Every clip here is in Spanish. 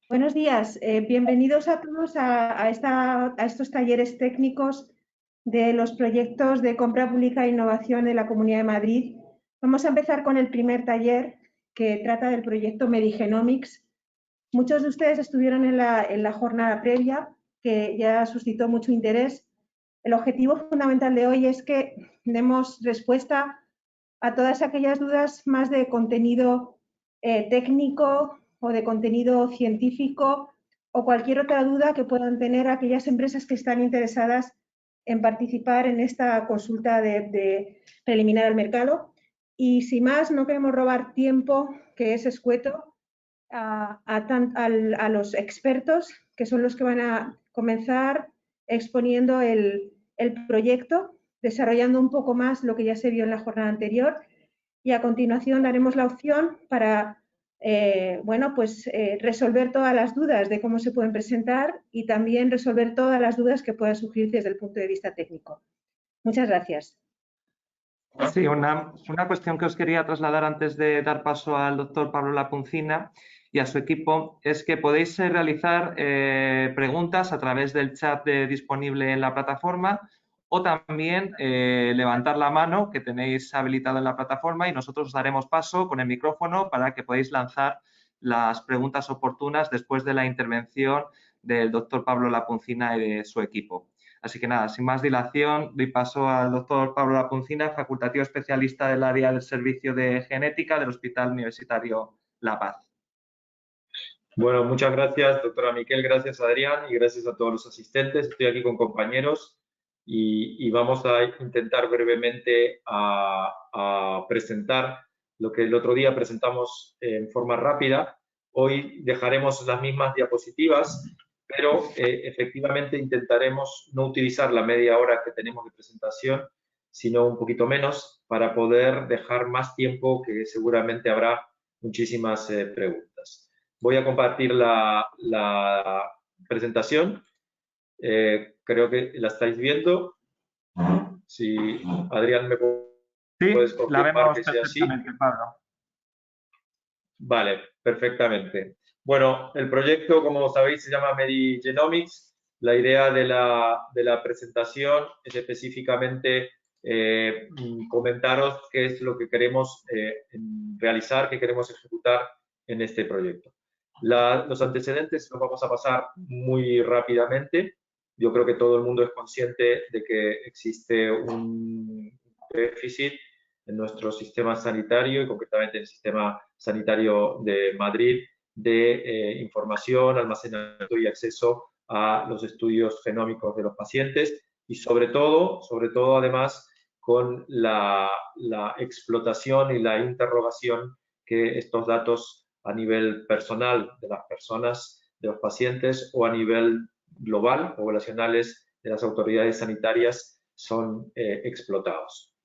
Buenos días, bienvenidos a todos a estos talleres técnicos de los proyectos de compra pública e innovación de la Comunidad de Madrid. Vamos a empezar con el primer taller que trata del proyecto Medigenomics. Muchos de ustedes estuvieron en la jornada previa, que ya suscitó mucho interés. El objetivo fundamental de hoy es que demos respuesta a todas aquellas dudas más de contenido técnico o de contenido científico o cualquier otra duda que puedan tener aquellas empresas que están interesadas en participar en esta consulta de preliminar al mercado. Y sin más, no queremos robar tiempo, que es escueto, a los expertos, que son los que van a comenzar exponiendo el proyecto, desarrollando un poco más lo que ya se vio en la jornada anterior, y a continuación daremos la opción para resolver todas las dudas de cómo se pueden presentar y también resolver todas las dudas que puedan surgir desde el punto de vista técnico. Muchas gracias. Sí, una cuestión que os quería trasladar antes de dar paso al doctor Pablo Lapuncina y a su equipo es que podéis realizar preguntas a través del chat disponible en la plataforma o también levantar la mano que tenéis habilitado en la plataforma y nosotros os daremos paso con el micrófono para que podáis lanzar las preguntas oportunas después de la intervención del doctor Pablo Lapuncina y de su equipo. Así que nada, sin más dilación, doy paso al doctor Pablo Lapuncina, facultativo especialista del área del servicio de genética del Hospital Universitario La Paz. Bueno, muchas gracias, doctora Miquel, gracias Adrián y gracias a todos los asistentes. Estoy aquí con compañeros y vamos a intentar brevemente a presentar lo que el otro día presentamos en forma rápida. Hoy dejaremos las mismas diapositivas, pero efectivamente intentaremos no utilizar la media hora que tenemos de presentación, sino un poquito menos para poder dejar más tiempo, que seguramente habrá muchísimas preguntas. Voy a compartir la presentación. Creo que la estáis viendo. Si Adrián me puedes confirmar la vemos que sea así. Pablo. Vale, perfectamente. Bueno, el proyecto, como sabéis, se llama Medigenomics. La idea de la presentación es específicamente comentaros qué es lo que queremos realizar, qué queremos ejecutar en este proyecto. Los antecedentes los vamos a pasar muy rápidamente. Yo creo que todo el mundo es consciente de que existe un déficit en nuestro sistema sanitario y concretamente en el sistema sanitario de Madrid de información, almacenamiento y acceso a los estudios genómicos de los pacientes y sobre todo además con la explotación y la interrogación que estos datos a nivel personal de las personas, de los pacientes o a nivel global, poblacionales de las autoridades sanitarias son explotados.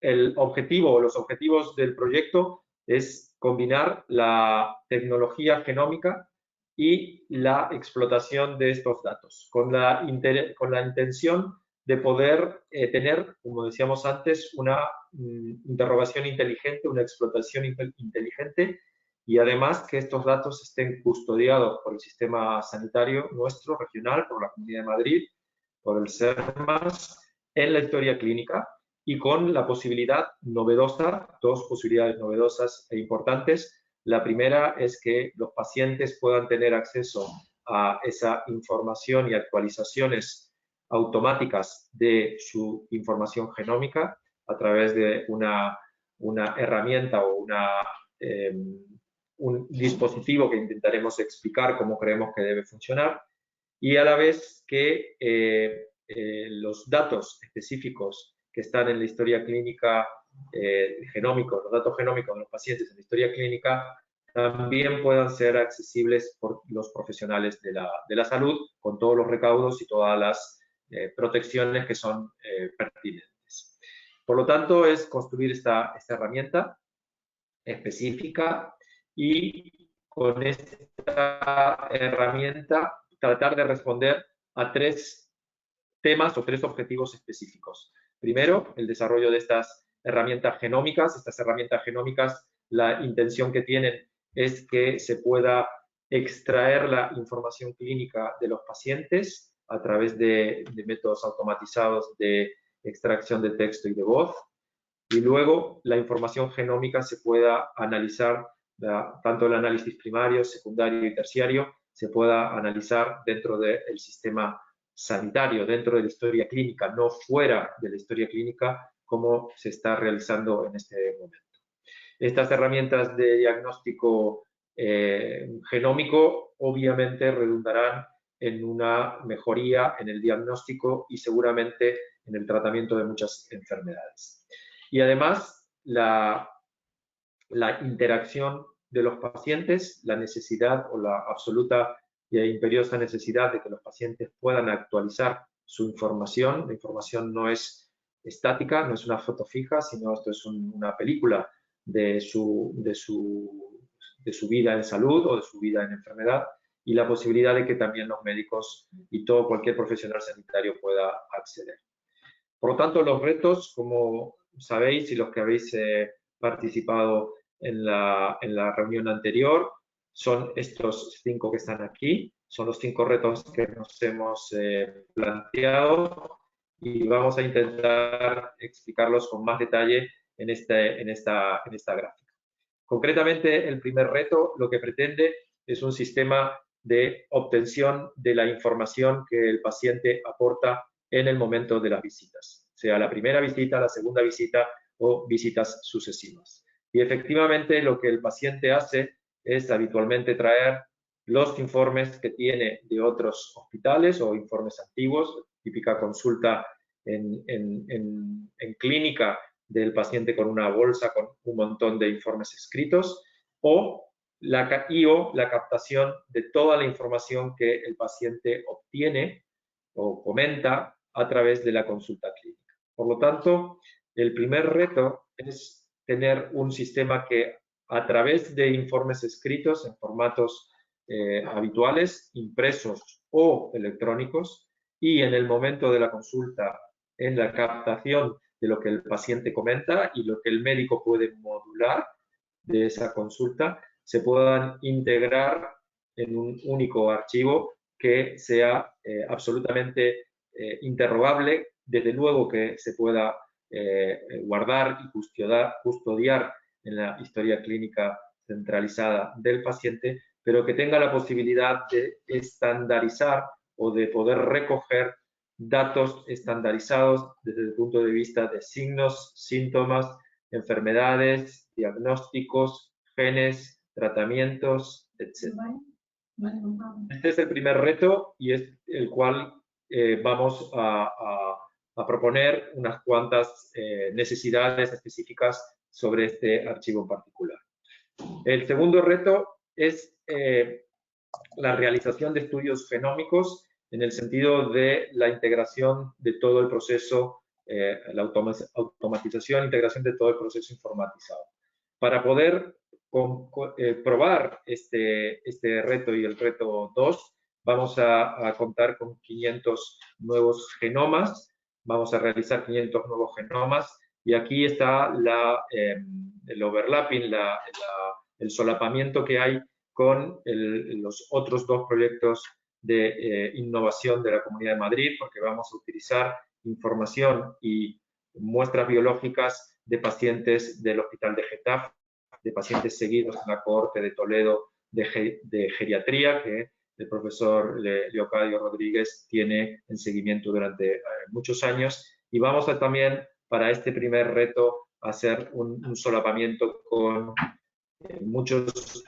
El objetivo o los objetivos del proyecto es combinar la tecnología genómica y la explotación de estos datos, con la intención de poder tener, como decíamos antes, una interrogación inteligente, una explotación inteligente y además que estos datos estén custodiados por el sistema sanitario nuestro, regional, por la Comunidad de Madrid, por el SERMAS, en la historia clínica y con la posibilidad novedosa, dos posibilidades novedosas e importantes. La primera es que los pacientes puedan tener acceso a esa información y actualizaciones automáticas de su información genómica a través de una herramienta o un dispositivo que intentaremos explicar cómo creemos que debe funcionar y a la vez que los datos específicos que están en la historia clínica genómicos, los datos genómicos de los pacientes en la historia clínica también puedan ser accesibles por los profesionales de la salud con todos los recaudos y todas las protecciones que son pertinentes. Por lo tanto, es construir esta herramienta específica y con esta herramienta tratar de responder a tres temas o tres objetivos específicos. Primero, el desarrollo de estas herramientas genómicas. Estas herramientas genómicas, la intención que tienen es que se pueda extraer la información clínica de los pacientes a través de métodos automatizados de extracción de texto y de voz, y luego la información genómica se pueda analizar, tanto el análisis primario, secundario y terciario, se pueda analizar dentro del sistema sanitario, dentro de la historia clínica, no fuera de la historia clínica, como se está realizando en este momento. Estas herramientas de diagnóstico genómico obviamente redundarán en una mejoría en el diagnóstico y seguramente en el tratamiento de muchas enfermedades. Y además, la interacción de los pacientes, la necesidad o la absoluta e imperiosa necesidad de que los pacientes puedan actualizar su información. La información no es estática, no es una foto fija, sino esto es una película de su vida en salud o de su vida en enfermedad, y la posibilidad de que también los médicos y cualquier profesional sanitario pueda acceder. Por lo tanto, los retos, como sabéis y los que habéis participado en la reunión anterior, son estos 5 que están aquí, son los 5 retos que nos hemos planteado, y vamos a intentar explicarlos con más detalle en esta gráfica. Concretamente, el primer reto lo que pretende es un sistema de obtención de la información que el paciente aporta en el momento de las visitas, sea la primera visita, la segunda visita o visitas sucesivas. Y efectivamente lo que el paciente hace es habitualmente traer los informes que tiene de otros hospitales o informes antiguos, típica consulta en clínica del paciente con una bolsa con un montón de informes escritos, o la captación de toda la información que el paciente obtiene o comenta a través de la consulta clínica. Por lo tanto, el primer reto es tener un sistema que, a través de informes escritos en formatos habituales, impresos o electrónicos, y en el momento de la consulta, en la captación de lo que el paciente comenta y lo que el médico puede modular de esa consulta, se puedan integrar en un único archivo que sea absolutamente interrogable, desde luego que se pueda guardar y custodiar en la historia clínica centralizada del paciente, pero que tenga la posibilidad de estandarizar o de poder recoger datos estandarizados desde el punto de vista de signos, síntomas, enfermedades, diagnósticos, genes, tratamientos, etc. Este es el primer reto, y es el cual vamos a proponer unas cuantas necesidades específicas sobre este archivo en particular. El segundo reto es la realización de estudios genómicos en el sentido de la integración de todo el proceso, la automatización e integración de todo el proceso informatizado. Para poder probar este reto y el reto 2, vamos a contar con 500 nuevos genomas, vamos a realizar 500 nuevos genomas, y aquí está el overlapping, el solapamiento que hay con los otros 2 proyectos de innovación de la Comunidad de Madrid, porque vamos a utilizar información y muestras biológicas de pacientes del Hospital de Getafe, de pacientes seguidos en la cohorte de Toledo de geriatría, que el profesor Leocadio Rodríguez tiene en seguimiento durante muchos años, y vamos a también, para este primer reto, hacer un solapamiento con muchos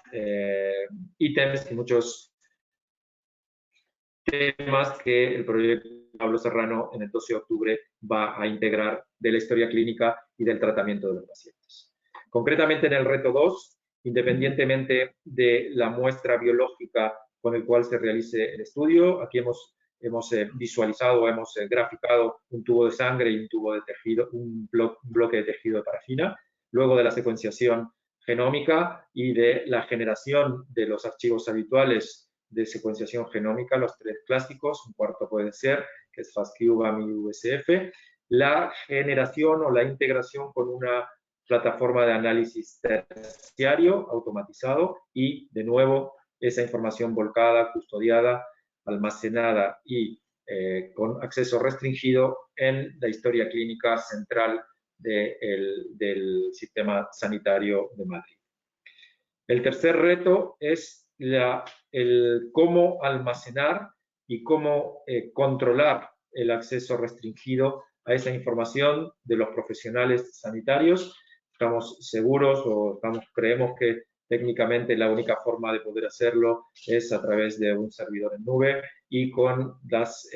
ítems y muchos temas que el proyecto Pablo Serrano en el 12 de octubre va a integrar de la historia clínica y del tratamiento de los pacientes. Concretamente en el reto 2, independientemente de la muestra biológica con el cual se realice el estudio, aquí hemos visualizado, hemos graficado un tubo de sangre y un tubo de tejido, un bloque de tejido de parafina. Luego de la secuenciación genómica y de la generación de los archivos habituales de secuenciación genómica, los 3 clásicos, un cuarto puede ser, que es FASTQ, BAM y USF, la generación o la integración con una plataforma de análisis terciario automatizado y, de nuevo, esa información volcada, custodiada, almacenada y con acceso restringido en la historia clínica central del sistema sanitario de Madrid. El tercer reto es el cómo almacenar y cómo controlar el acceso restringido a esa información de los profesionales sanitarios. Estamos seguros o creemos que técnicamente la única forma de poder hacerlo es a través de un servidor en nube y con los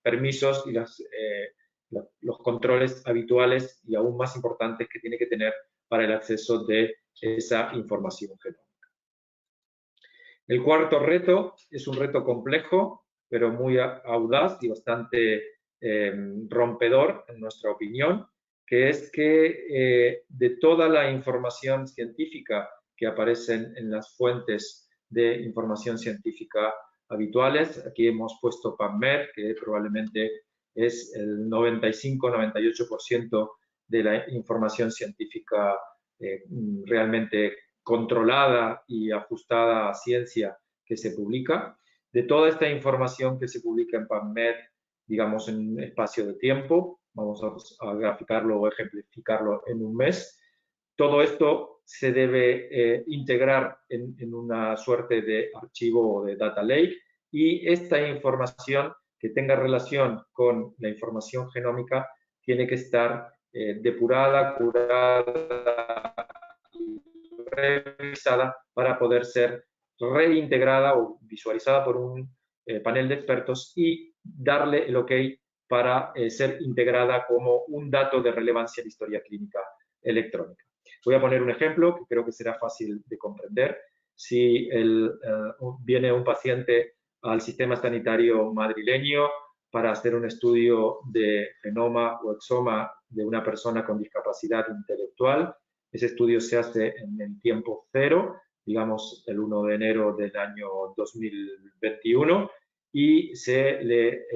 permisos y los controles habituales y aún más importantes que tiene que tener para el acceso de esa información genómica. El cuarto reto es un reto complejo, pero muy audaz y bastante rompedor, en nuestra opinión, que es que de toda la información científica que aparecen en las fuentes de información científica habituales, aquí hemos puesto PubMed, que probablemente es el 95-98% de la información científica realmente controlada y ajustada a ciencia que se publica. De toda esta información que se publica en PubMed, digamos en un espacio de tiempo, vamos a graficarlo o ejemplificarlo en un mes, todo esto se debe integrar en una suerte de archivo o de data lake, y esta información que tenga relación con la información genómica tiene que estar depurada, curada y revisada para poder ser reintegrada o visualizada por un panel de expertos y darle el OK para ser integrada como un dato de relevancia en historia clínica electrónica. Voy a poner un ejemplo que creo que será fácil de comprender. Si viene un paciente al sistema sanitario madrileño para hacer un estudio de genoma o exoma de una persona con discapacidad intelectual, ese estudio se hace en el tiempo cero, digamos el 1 de enero del año 2021, y se le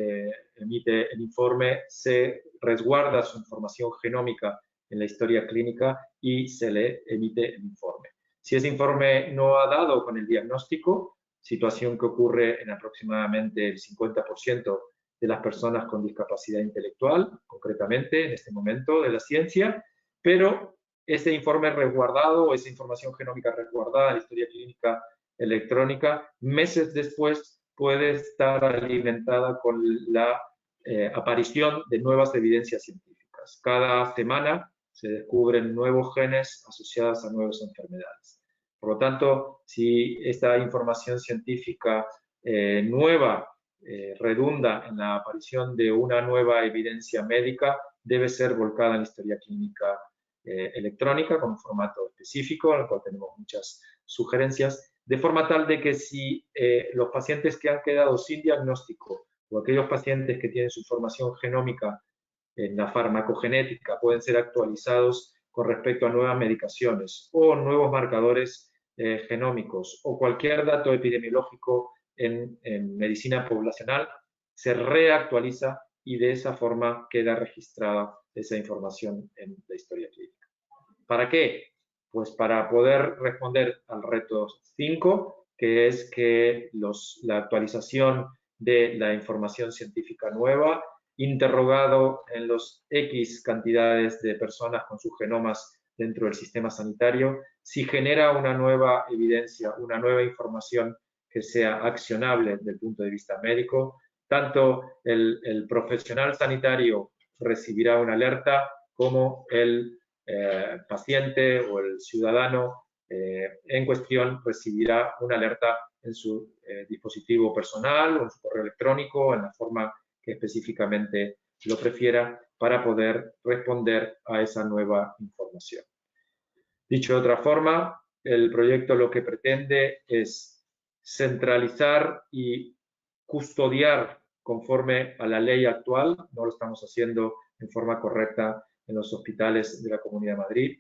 emite el informe, se resguarda su información genómica en la historia clínica y se le emite el informe. Si ese informe no ha dado con el diagnóstico, situación que ocurre en aproximadamente el 50% de las personas con discapacidad intelectual, concretamente en este momento de la ciencia, pero ese informe resguardado o esa información genómica resguardada en la historia clínica electrónica, meses después puede estar alimentada con la aparición de nuevas evidencias científicas. Cada semana se descubren nuevos genes asociados a nuevas enfermedades. Por lo tanto, si esta información científica nueva redunda en la aparición de una nueva evidencia médica, debe ser volcada en la historia clínica electrónica con un formato específico, al cual tenemos muchas sugerencias, de forma tal de que si los pacientes que han quedado sin diagnóstico o aquellos pacientes que tienen su información genómica en la farmacogenética pueden ser actualizados con respecto a nuevas medicaciones o nuevos marcadores genómicos o cualquier dato epidemiológico en medicina poblacional, se reactualiza y de esa forma queda registrada esa información en la historia clínica. ¿Para qué? Pues para poder responder al reto 5, que es que la actualización de la información científica nueva, interrogado en los X cantidades de personas con sus genomas dentro del sistema sanitario, si genera una nueva evidencia, una nueva información que sea accionable desde el punto de vista médico, tanto el profesional sanitario recibirá una alerta como el paciente o el ciudadano en cuestión recibirá una alerta en su dispositivo personal o en su correo electrónico, en la forma que específicamente lo prefiera, para poder responder a esa nueva información. Dicho de otra forma, el proyecto lo que pretende es centralizar y custodiar conforme a la ley actual, no lo estamos haciendo en forma correcta en los hospitales de la Comunidad de Madrid,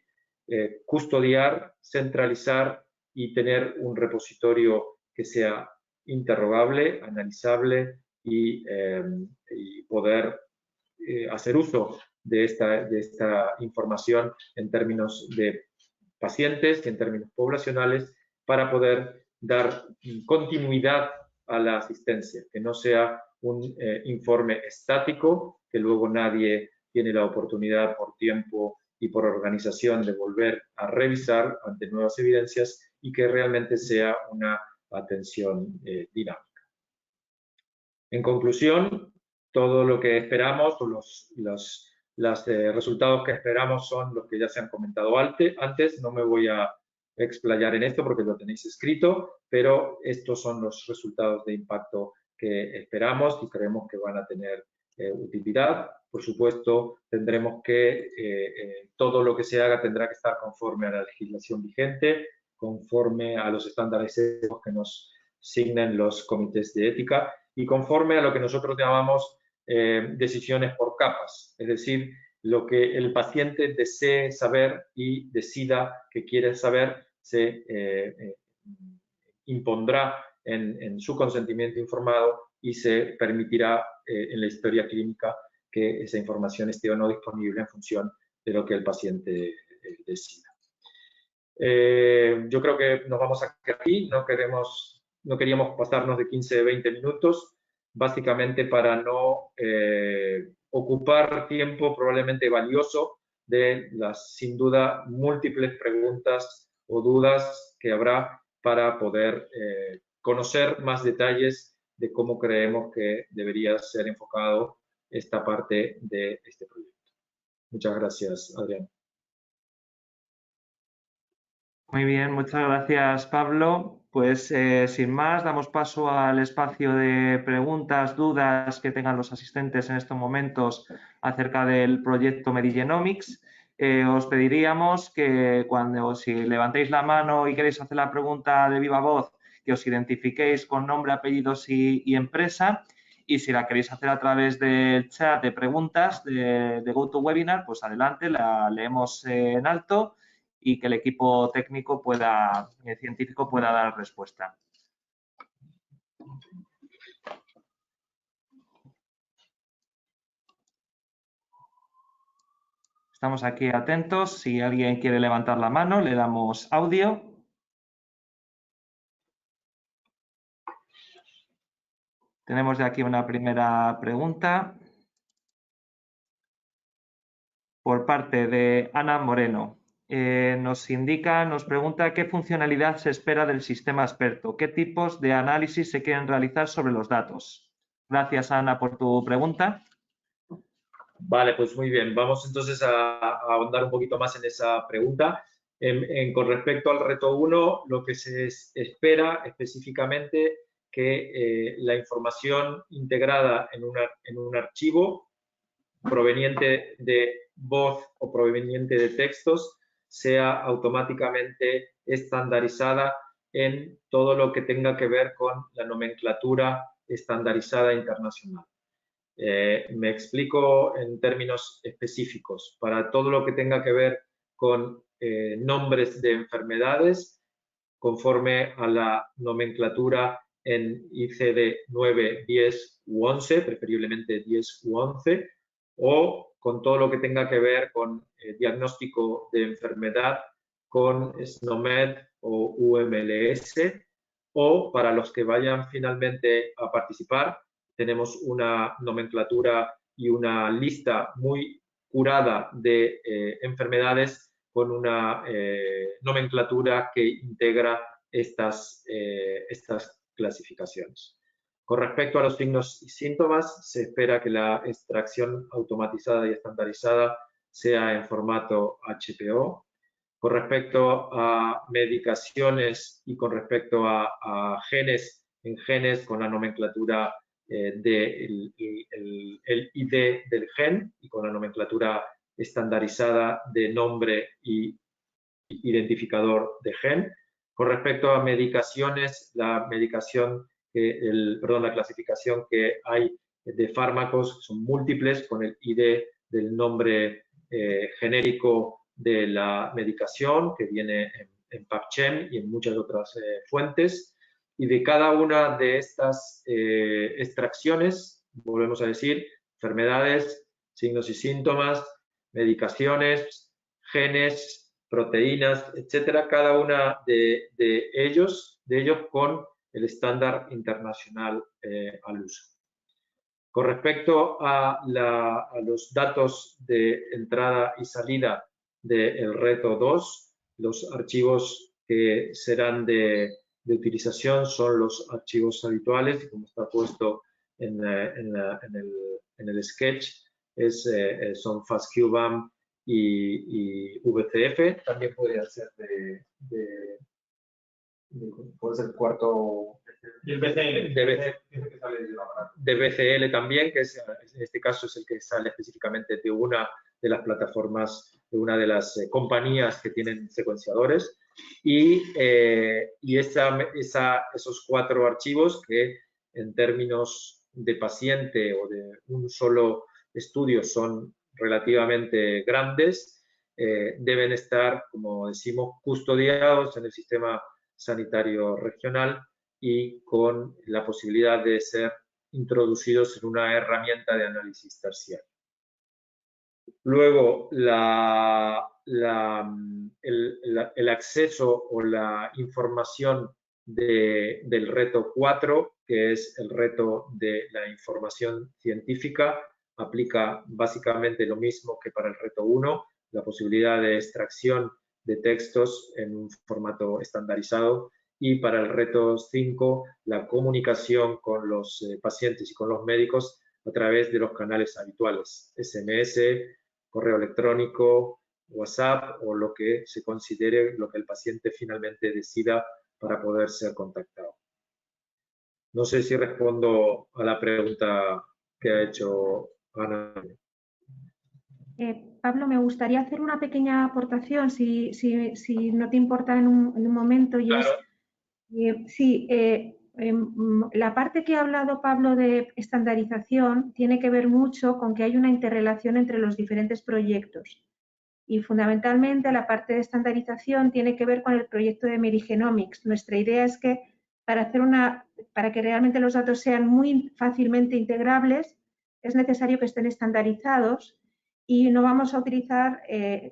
custodiar, centralizar y tener un repositorio que sea interrogable, analizable y poder hacer uso de esta información en términos de pacientes y en términos poblacionales para poder dar continuidad a la asistencia, que no sea un informe estático, que luego nadie tiene la oportunidad por tiempo y por organización de volver a revisar ante nuevas evidencias y que realmente sea una atención dinámica. En conclusión, todo lo que esperamos o los resultados que esperamos son los que ya se han comentado antes. No me voy a explayar en esto porque lo tenéis escrito, pero estos son los resultados de impacto que esperamos y creemos que van a tener utilidad. Por supuesto, tendremos que, todo lo que se haga tendrá que estar conforme a la legislación vigente, conforme a los estándares éticos que nos asignen los comités de ética y conforme a lo que nosotros llamamos decisiones por capas, es decir, lo que el paciente desee saber y decida que quiere saber se impondrá en su consentimiento informado y se permitirá en la historia clínica que esa información esté o no disponible en función de lo que el paciente decida. Yo creo que nos vamos a quedar aquí, no queríamos pasarnos de 15-20 minutos, básicamente para no ocupar tiempo probablemente valioso de las, sin duda, múltiples preguntas o dudas que habrá para poder conocer más detalles de cómo creemos que debería ser enfocado esta parte de este proyecto. Muchas gracias, Adrián. Muy bien, muchas gracias, Pablo. Pues sin más, damos paso al espacio de preguntas, dudas que tengan los asistentes en estos momentos acerca del proyecto Medigenomics. Os pediríamos que si levantéis la mano y queréis hacer la pregunta de viva voz, que os identifiquéis con nombre, apellidos y empresa. Y si la queréis hacer a través del chat de preguntas de GoToWebinar, pues adelante, la leemos en alto y que el equipo técnico científico pueda dar respuesta. Estamos aquí atentos. Si alguien quiere levantar la mano, le damos audio. Tenemos de aquí una primera pregunta por parte de Ana Moreno. Nos pregunta qué funcionalidad se espera del sistema experto, qué tipos de análisis se quieren realizar sobre los datos. Gracias, Ana, por tu pregunta. Vale, pues muy bien. Vamos entonces a ahondar un poquito más en esa pregunta. Con respecto al reto 1, lo que se espera específicamente que la información integrada en un archivo proveniente de voz o proveniente de textos sea automáticamente estandarizada en todo lo que tenga que ver con la nomenclatura estandarizada internacional. Me explico en términos específicos. Para todo lo que tenga que ver con nombres de enfermedades, conforme a la nomenclatura en ICD-9, 10 u 11, preferiblemente 10 u 11, o con todo lo que tenga que ver con diagnóstico de enfermedad con SNOMED o UMLS, o para los que vayan finalmente a participar, tenemos una nomenclatura y una lista muy curada de enfermedades con una nomenclatura que integra estas clasificaciones. Con respecto a los signos y síntomas, se espera que la extracción automatizada y estandarizada sea en formato HPO. Con respecto a medicaciones y con respecto a genes, en genes con la nomenclatura del ID del gen y con la nomenclatura estandarizada de nombre y identificador de gen. Con respecto a medicaciones, la clasificación que hay de fármacos son múltiples con el ID del nombre genérico de la medicación que viene en PubChem y en muchas otras fuentes. Y de cada una de estas extracciones, volvemos a decir, enfermedades, signos y síntomas, medicaciones, genes, proteínas, etcétera, cada una de ellos con el estándar internacional al uso. Con respecto a los datos de entrada y salida del reto 2, los archivos que serán de utilización son los archivos habituales, como está puesto en el sketch, son FastQBAM y VCF. También podría ser puede ser cuarto Y el BCL. de BCL también, que en este caso es el que sale específicamente de una de las plataformas, de una de las compañías que tienen secuenciadores, y esos 4 archivos que en términos de paciente o de un solo estudio son relativamente grandes, deben estar, como decimos, custodiados en el sistema sanitario regional y con la posibilidad de ser introducidos en una herramienta de análisis terciario. Luego, el acceso o la información del reto 4, que es el reto de la información científica, aplica básicamente lo mismo que para el reto 1, la posibilidad de extracción de textos en un formato estandarizado, y para el reto 5, la comunicación con los pacientes y con los médicos a través de los canales habituales, SMS, correo electrónico, WhatsApp o lo que se considere, lo que el paciente finalmente decida para poder ser contactado. No sé si respondo a la pregunta que ha hecho Ana. Pablo, me gustaría hacer una pequeña aportación, si no te importa en un momento, y Claro. la parte que ha hablado Pablo de estandarización tiene que ver mucho con que hay una interrelación entre los diferentes proyectos, y fundamentalmente la parte de estandarización tiene que ver con el proyecto de Merigenomics. Nuestra idea es que para que realmente los datos sean muy fácilmente integrables es necesario que estén estandarizados, y no vamos a utilizar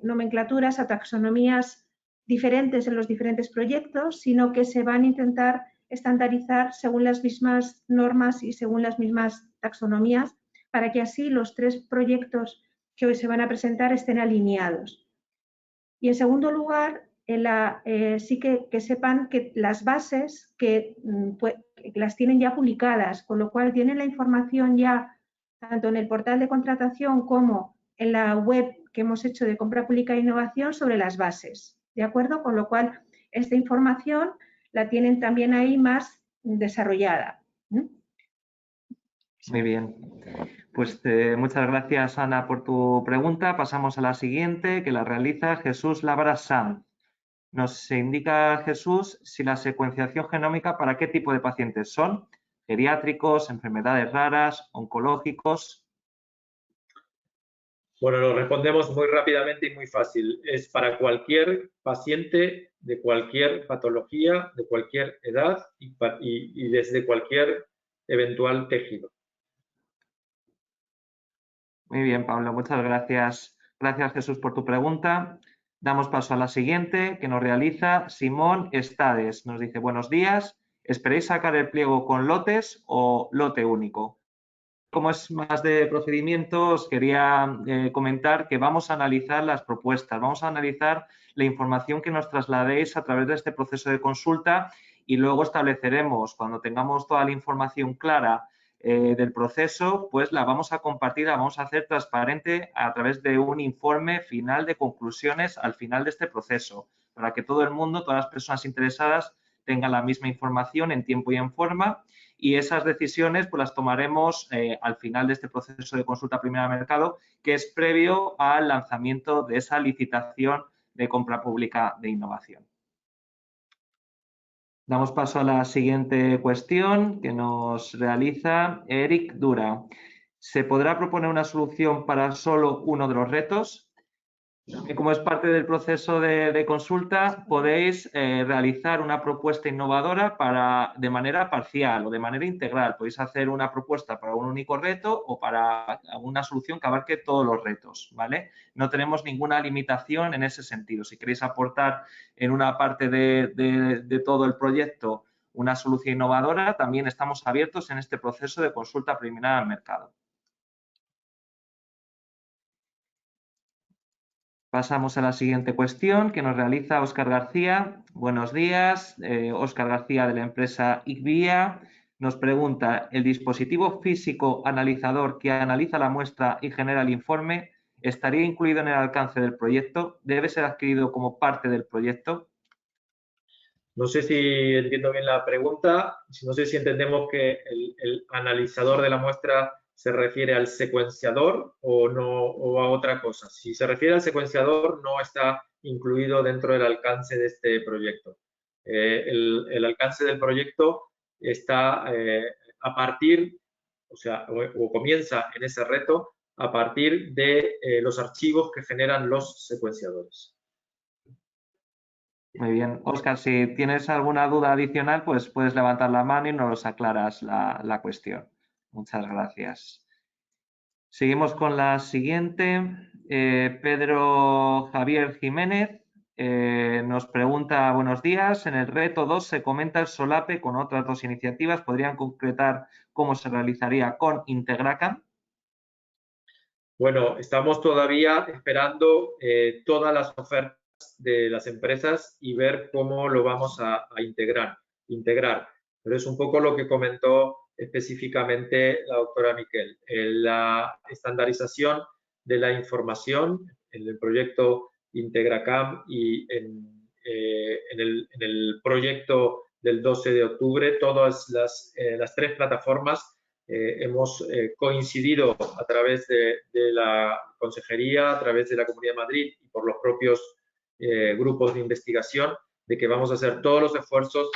nomenclaturas o taxonomías diferentes en los diferentes proyectos, sino que se van a intentar estandarizar según las mismas normas y según las mismas taxonomías, para que así los 3 proyectos que hoy se van a presentar estén alineados. Y en segundo lugar, sí que sepan que las bases que las tienen ya publicadas, con lo cual tienen la información ya tanto en el portal de contratación como en la web que hemos hecho de Compra Pública e Innovación sobre las bases, ¿de acuerdo? Con lo cual, esta información la tienen también ahí más desarrollada. Muy bien. Pues muchas gracias, Ana, por tu pregunta. Pasamos a la siguiente, que la realiza Jesús Labra Sanz. Nos indica Jesús si la secuenciación genómica, ¿para qué tipo de pacientes son? ¿Geriátricos, enfermedades raras, oncológicos? Bueno, lo respondemos muy rápidamente y muy fácil. Es para cualquier paciente de cualquier patología, de cualquier edad y desde cualquier eventual tejido. Muy bien, Pablo, muchas gracias. Gracias, Jesús, por tu pregunta. Damos paso a la siguiente, que nos realiza Simón Estades. Nos dice, buenos días, ¿esperéis sacar el pliego con lotes o lote único? Como es más de procedimientos, quería comentar que vamos a analizar las propuestas, vamos a analizar la información que nos trasladéis a través de este proceso de consulta, y luego estableceremos, cuando tengamos toda la información clara del proceso, pues la vamos a compartir, la vamos a hacer transparente a través de un informe final de conclusiones al final de este proceso, para que todo el mundo, todas las personas interesadas, tengan la misma información en tiempo y en forma. Y esas decisiones pues las tomaremos al final de este proceso de consulta primera de mercado, que es previo al lanzamiento de esa licitación de compra pública de innovación. Damos paso a la siguiente cuestión que nos realiza Eric Dura. ¿Se podrá proponer una solución para solo uno de los retos? Como es parte del proceso de consulta, podéis realizar una propuesta innovadora de manera parcial o de manera integral. Podéis hacer una propuesta para un único reto o para una solución que abarque todos los retos, ¿vale? No tenemos ninguna limitación en ese sentido. Si queréis aportar en una parte de todo el proyecto una solución innovadora, también estamos abiertos en este proceso de consulta preliminar al mercado. Pasamos a la siguiente cuestión que nos realiza Óscar García. Buenos días, Óscar García de la empresa ICVIA. Nos pregunta, ¿el dispositivo físico analizador que analiza la muestra y genera el informe estaría incluido en el alcance del proyecto? ¿Debe ser adquirido como parte del proyecto? No sé si entiendo bien la pregunta, no sé si entendemos que el analizador de la muestra se refiere al secuenciador o no, o a otra cosa. Si se refiere al secuenciador, no está incluido dentro del alcance de este proyecto. El alcance del proyecto está a partir, o sea, o comienza en ese reto a partir de los archivos que generan los secuenciadores. Muy bien. Óscar, si tienes alguna duda adicional, pues puedes levantar la mano y nos aclaras la cuestión. Muchas gracias. Seguimos con la siguiente. Pedro Javier Jiménez nos pregunta, buenos días, en el reto 2 se comenta el solape con otras dos iniciativas. ¿Podrían concretar cómo se realizaría con Integracam? Bueno, estamos todavía esperando todas las ofertas de las empresas y ver cómo lo vamos a integrar. Pero es un poco lo que comentó específicamente la doctora Miquel. La estandarización de la información en el proyecto Integracam y en el proyecto del 12 de octubre, todas las tres plataformas hemos coincidido a través de la Consejería, a través de la Comunidad de Madrid y por los propios grupos de investigación, de que vamos a hacer todos los esfuerzos,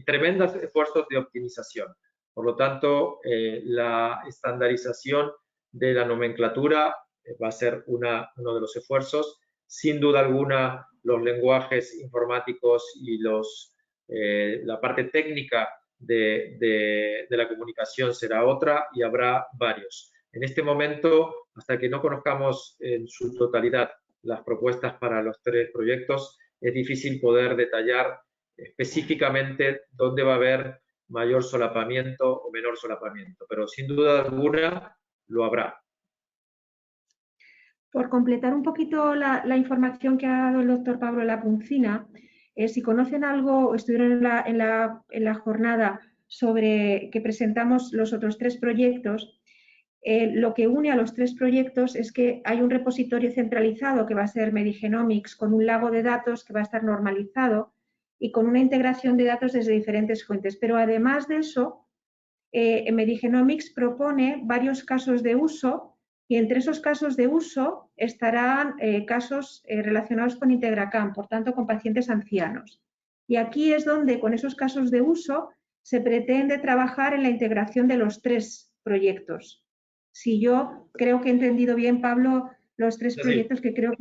tremendos esfuerzos de optimización. Por lo tanto, la estandarización de la nomenclatura va a ser uno de los esfuerzos. Sin duda alguna, los lenguajes informáticos y la parte técnica de la comunicación será otra y habrá varios. En este momento, hasta que no conozcamos en su totalidad las propuestas para los tres proyectos, es difícil poder detallar específicamente dónde va a haber mayor solapamiento o menor solapamiento, pero sin duda alguna lo habrá. Por completar un poquito la información que ha dado el doctor Pablo Lapuncina, si conocen algo o estuvieron en la jornada sobre que presentamos los otros tres proyectos, lo que une a los tres proyectos es que hay un repositorio centralizado que va a ser Medigenomics con un lago de datos que va a estar normalizado y con una integración de datos desde diferentes fuentes. Pero además de eso, Medigenomics propone varios casos de uso y entre esos casos de uso estarán casos relacionados con Integracam, por tanto con pacientes ancianos. Y aquí es donde con esos casos de uso se pretende trabajar en la integración de los tres proyectos. Si yo creo que he entendido bien, Pablo, los tres proyectos que creo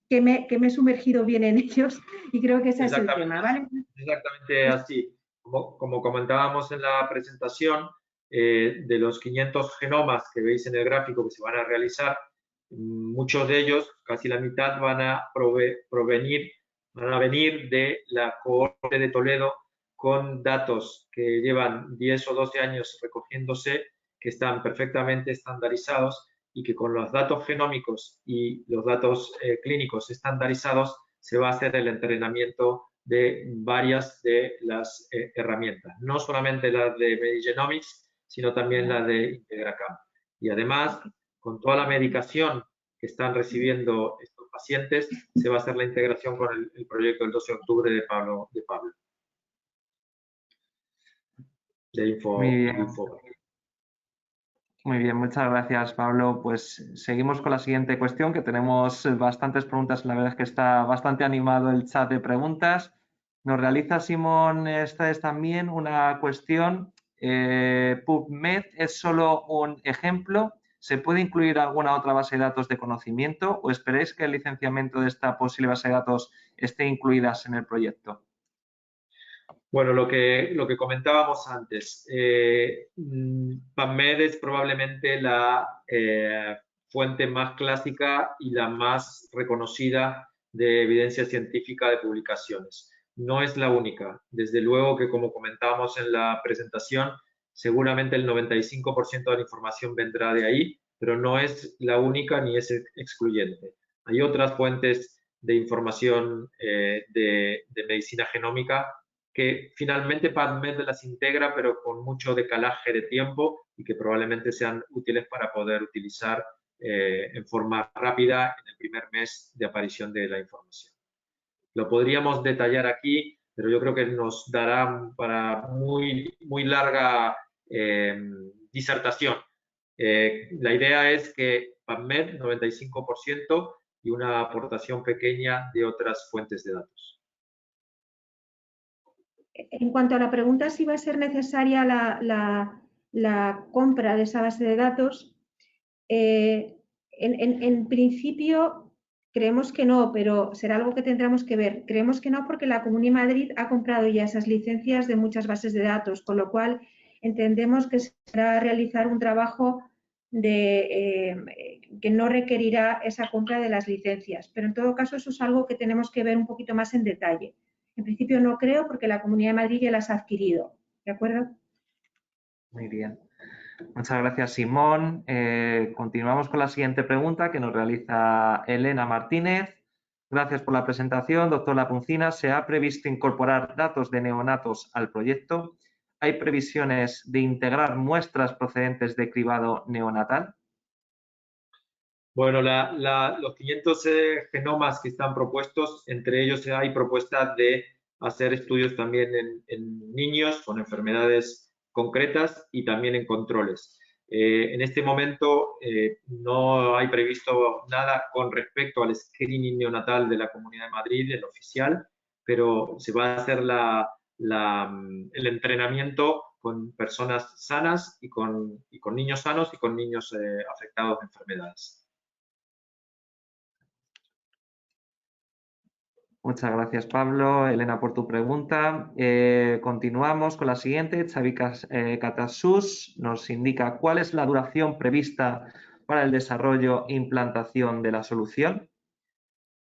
que me he sumergido bien en ellos y creo que ese es el tema, ¿vale? Exactamente así. Como comentábamos en la presentación, de los 500 genomas que veis en el gráfico que se van a realizar, muchos de ellos, casi la mitad, van a venir de la cohorte de Toledo con datos que llevan 10 o 12 años recogiéndose, que están perfectamente estandarizados y que con los datos genómicos y los datos clínicos estandarizados se va a hacer el entrenamiento de varias de las herramientas, no solamente las de Medigenomics, sino también las de Integracam. Y además, con toda la medicación que están recibiendo estos pacientes, se va a hacer la integración con el proyecto del 12 de octubre de Pablo. De Info. Muy bien, muchas gracias, Pablo. Pues seguimos con la siguiente cuestión, que tenemos bastantes preguntas. La verdad es que está bastante animado el chat de preguntas. Nos realiza Simón, esta es también una cuestión. PubMed es solo un ejemplo. ¿Se puede incluir alguna otra base de datos de conocimiento o esperáis que el licenciamiento de esta posible base de datos esté incluidas en el proyecto? Bueno, lo que comentábamos antes, PubMed es probablemente la fuente más clásica y la más reconocida de evidencia científica de publicaciones. No es la única. Desde luego que, como comentábamos en la presentación, seguramente el 95% de la información vendrá de ahí, pero no es la única ni es excluyente. Hay otras fuentes de información de medicina genómica que finalmente PubMed las integra, pero con mucho decalaje de tiempo y que probablemente sean útiles para poder utilizar en forma rápida en el primer mes de aparición de la información. Lo podríamos detallar aquí, pero yo creo que nos dará para muy larga disertación. La idea es que PubMed, 95%, y una aportación pequeña de otras fuentes de datos. En cuanto a la pregunta si va a ser necesaria la compra de esa base de datos, en principio creemos que no, pero será algo que tendremos que ver. Creemos que no porque la Comunidad de Madrid ha comprado ya esas licencias de muchas bases de datos, con lo cual entendemos que será realizar un trabajo que no requerirá esa compra de las licencias. Pero en todo caso eso es algo que tenemos que ver un poquito más en detalle. En principio no creo porque la Comunidad de Madrid ya las ha adquirido. ¿De acuerdo? Muy bien. Muchas gracias, Simón. Continuamos con la siguiente pregunta que nos realiza Elena Martínez. Gracias por la presentación, doctor Lapuncina. ¿Se ha previsto incorporar datos de neonatos al proyecto? ¿Hay previsiones de integrar muestras procedentes de cribado neonatal? Bueno, los 500 genomas que están propuestos, entre ellos hay propuestas de hacer estudios también en niños con enfermedades concretas y también en controles. En este momento no hay previsto nada con respecto al screening neonatal de la Comunidad de Madrid, el oficial, pero se va a hacer el entrenamiento con personas sanas y con niños sanos y con niños afectados de enfermedades. Muchas gracias, Pablo. Elena, por tu pregunta. Continuamos con la siguiente. Xavi Catasus nos indica cuál es la duración prevista para el desarrollo e implantación de la solución.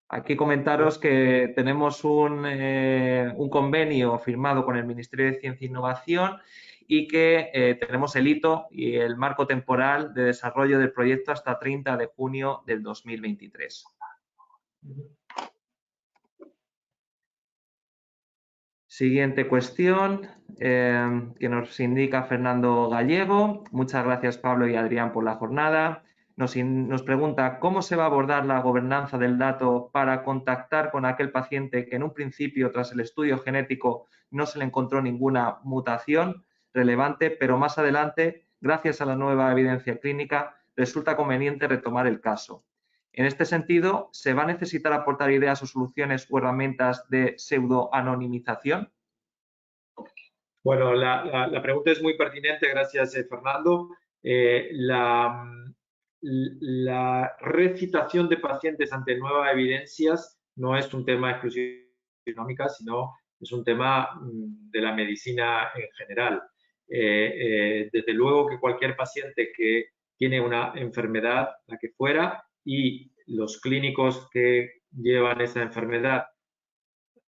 Aquí comentaros que tenemos un convenio firmado con el Ministerio de Ciencia e Innovación y que tenemos el hito y el marco temporal de desarrollo del proyecto hasta 30 de junio del 2023. Siguiente cuestión que nos indica Fernando Gallego. Muchas gracias, Pablo y Adrián, por la jornada. Nos pregunta cómo se va a abordar la gobernanza del dato para contactar con aquel paciente que en un principio, tras el estudio genético, no se le encontró ninguna mutación relevante, pero más adelante, gracias a la nueva evidencia clínica, resulta conveniente retomar el caso. En este sentido, ¿se va a necesitar aportar ideas o soluciones o herramientas de pseudoanonimización? Bueno, la pregunta es muy pertinente, gracias Fernando. La recitación de pacientes ante nuevas evidencias no es un tema exclusivo de económica, sino es un tema de la medicina en general. Desde luego que cualquier paciente que tiene una enfermedad, la que fuera, y los clínicos que llevan esa enfermedad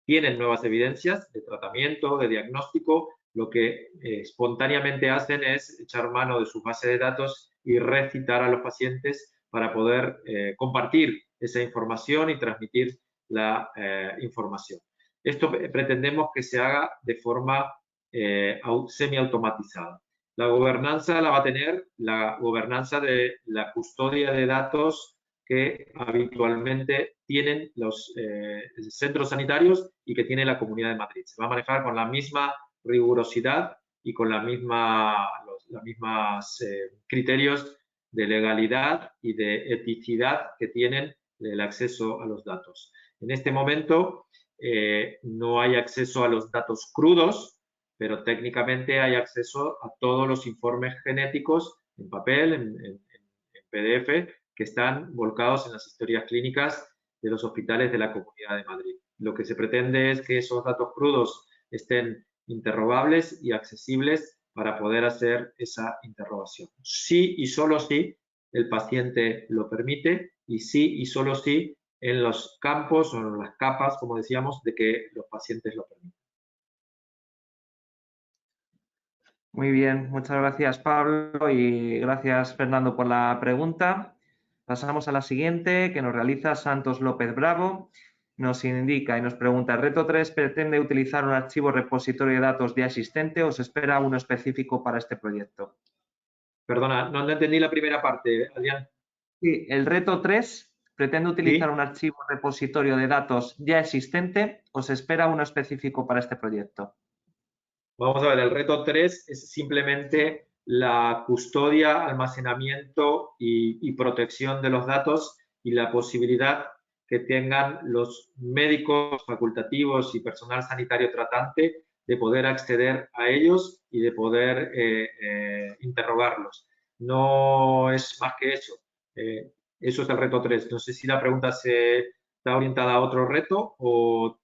tienen nuevas evidencias de tratamiento, de diagnóstico, lo que espontáneamente hacen es echar mano de su base de datos y recitar a los pacientes para poder compartir esa información y transmitir la información. Esto pretendemos que se haga de forma semiautomatizada. La gobernanza la va a tener la gobernanza de la custodia de datos que habitualmente tienen los centros sanitarios y que tiene la Comunidad de Madrid. Se va a manejar con la misma rigurosidad y con los mismos criterios de legalidad y de eticidad que tienen el acceso a los datos. En este momento no hay acceso a los datos crudos, pero técnicamente hay acceso a todos los informes genéticos en papel, en PDF que están volcados en las historias clínicas de los hospitales de la Comunidad de Madrid. Lo que se pretende es que esos datos crudos estén interrogables y accesibles para poder hacer esa interrogación. Sí y solo si el paciente lo permite y sí y solo si en los campos o en las capas, como decíamos, de que los pacientes lo permiten. Muy bien, muchas gracias Pablo y gracias Fernando por la pregunta. Pasamos a la siguiente que nos realiza Santos López Bravo. Nos indica y nos pregunta, ¿el reto 3 pretende utilizar un archivo repositorio de datos ya existente o se espera uno específico para este proyecto? Perdona, no entendí la primera parte, Adrián. Sí, el reto 3 pretende utilizar ¿Sí? un archivo repositorio de datos ya existente o se espera uno específico para este proyecto. Vamos a ver, el reto 3 es simplemente la custodia, almacenamiento y protección de los datos y la posibilidad que tengan los médicos facultativos y personal sanitario tratante de poder acceder a ellos y de poder interrogarlos. No es más que eso. Eso es el reto 3. No sé si la pregunta se está orientada a otro reto o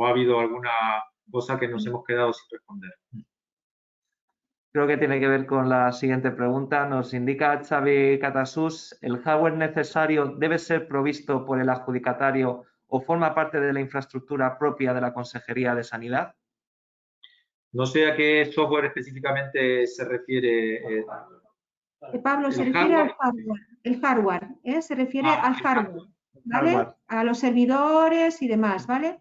ha habido alguna cosa que nos hemos quedado sin responder. Creo que tiene que ver con la siguiente pregunta. Nos indica Xavi Catasús, ¿el hardware necesario debe ser provisto por el adjudicatario o forma parte de la infraestructura propia de la Consejería de Sanidad? No sé a qué software específicamente se refiere. Pablo, se el refiere al hardware. hardware, se refiere al El hardware, ¿vale? Hardware. A los servidores y demás, ¿vale?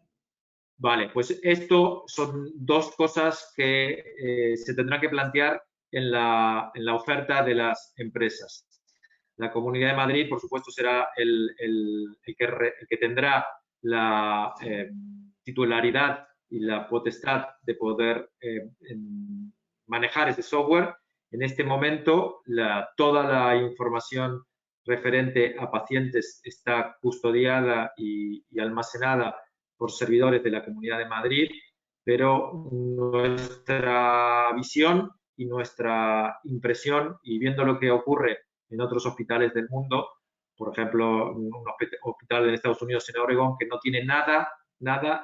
Vale, pues esto son dos cosas que se tendrán que plantear en la oferta de las empresas. La Comunidad de Madrid, por supuesto, será el que tendrá la titularidad y la potestad de poder manejar ese software. En este momento, toda la información referente a pacientes está custodiada y almacenada por servidores de la Comunidad de Madrid, pero nuestra visión y nuestra impresión, y viendo lo que ocurre en otros hospitales del mundo, por ejemplo, un hospital en Estados Unidos, en Oregón, que no tiene nada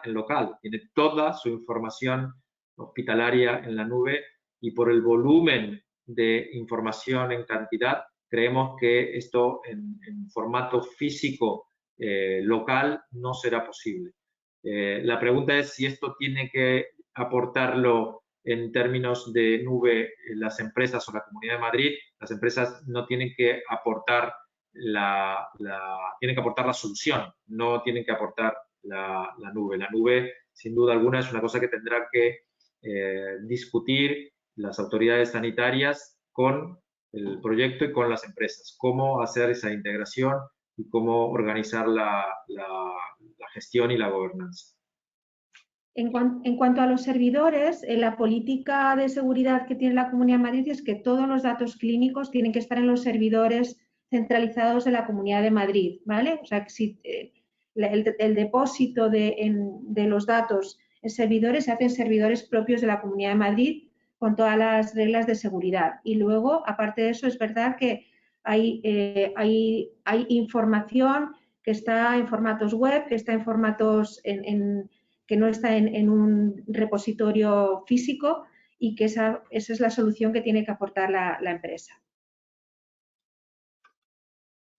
en local, tiene toda su información hospitalaria en la nube y por el volumen de información en cantidad, creemos que esto en formato físico local no será posible. La pregunta es si esto tiene que aportarlo en términos de nube las empresas o la Comunidad de Madrid. Las empresas no tienen que aportar tienen que aportar la solución, no tienen que aportar la nube. La nube, sin duda alguna, es una cosa que tendrán que discutir las autoridades sanitarias con el proyecto y con las empresas. Cómo hacer esa integración y cómo organizar la gestión y la gobernanza. En cuanto a los servidores, la política de seguridad que tiene la Comunidad de Madrid es que todos los datos clínicos tienen que estar en los servidores centralizados de la Comunidad de Madrid, ¿vale? O sea, que si el depósito de los datos en servidores se hace en servidores propios de la Comunidad de Madrid con todas las reglas de seguridad. Y luego, aparte de eso, es verdad que hay información que está en formatos web, que está en formatos que no está en un repositorio físico y que esa es la solución que tiene que aportar la empresa.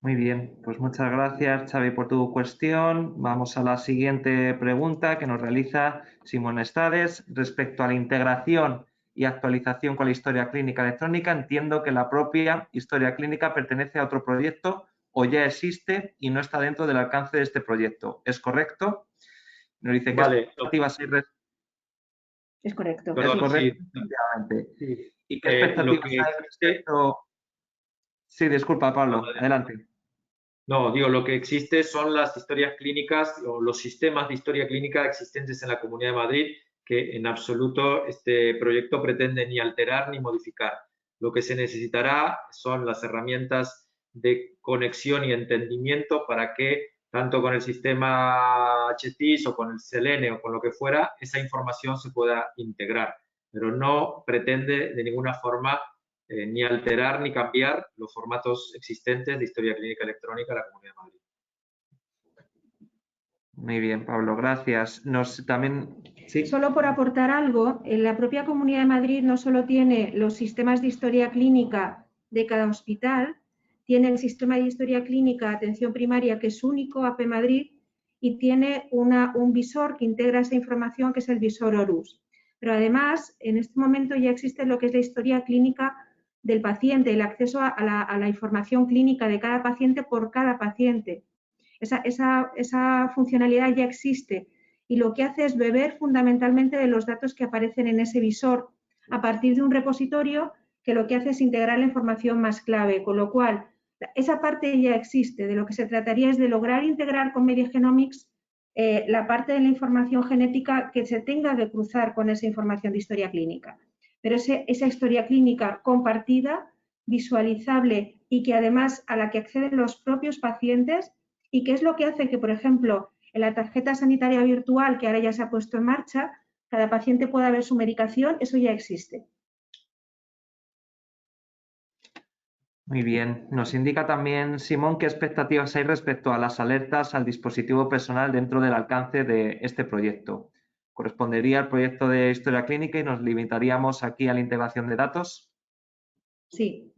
Muy bien, pues muchas gracias Xavi por tu cuestión. Vamos a la siguiente pregunta que nos realiza Simón Estades. Respecto a la integración y actualización con la historia clínica electrónica, entiendo que la propia historia clínica pertenece a otro proyecto o ya existe y no está dentro del alcance de este proyecto. ¿Es correcto? Nos dice que vale. Es correcto. Perdón, es correcto, sí. efectivamente. Sí. ¿Y qué expectativas hay respecto? Sí, disculpa, Pablo, adelante. No, digo, lo que existe son las historias clínicas o los sistemas de historia clínica existentes en la Comunidad de Madrid que en absoluto este proyecto pretende ni alterar ni modificar. Lo que se necesitará son las herramientas de conexión y entendimiento para que tanto con el sistema HTIS o con el Selene o con lo que fuera, esa información se pueda integrar, pero no pretende de ninguna forma ni alterar ni cambiar los formatos existentes de historia clínica electrónica en la Comunidad de Madrid. Muy bien, Pablo, gracias. ¿Sí? Solo por aportar algo, en la propia Comunidad de Madrid no solo tiene los sistemas de historia clínica de cada hospital, tiene el sistema de historia clínica de atención primaria, que es único, AP Madrid, y tiene un visor que integra esa información, que es el visor Horus. Pero además, en este momento ya existe lo que es la historia clínica del paciente, el acceso a la información clínica de cada paciente por cada paciente. Esa funcionalidad ya existe y lo que hace es beber fundamentalmente de los datos que aparecen en ese visor a partir de un repositorio que lo que hace es integrar la información más clave, con lo cual esa parte ya existe. De lo que se trataría es de lograr integrar con Media Genomics la parte de la información genética que se tenga que cruzar con esa información de historia clínica. Pero esa historia clínica compartida, visualizable y que además a la que acceden los propios pacientes, y que es lo que hace que, por ejemplo, en la tarjeta sanitaria virtual, que ahora ya se ha puesto en marcha, cada paciente pueda ver su medicación, eso ya existe. Muy bien. Nos indica también, Simón, qué expectativas hay respecto a las alertas al dispositivo personal dentro del alcance de este proyecto. ¿Correspondería al proyecto de historia clínica y nos limitaríamos aquí a la integración de datos? Sí.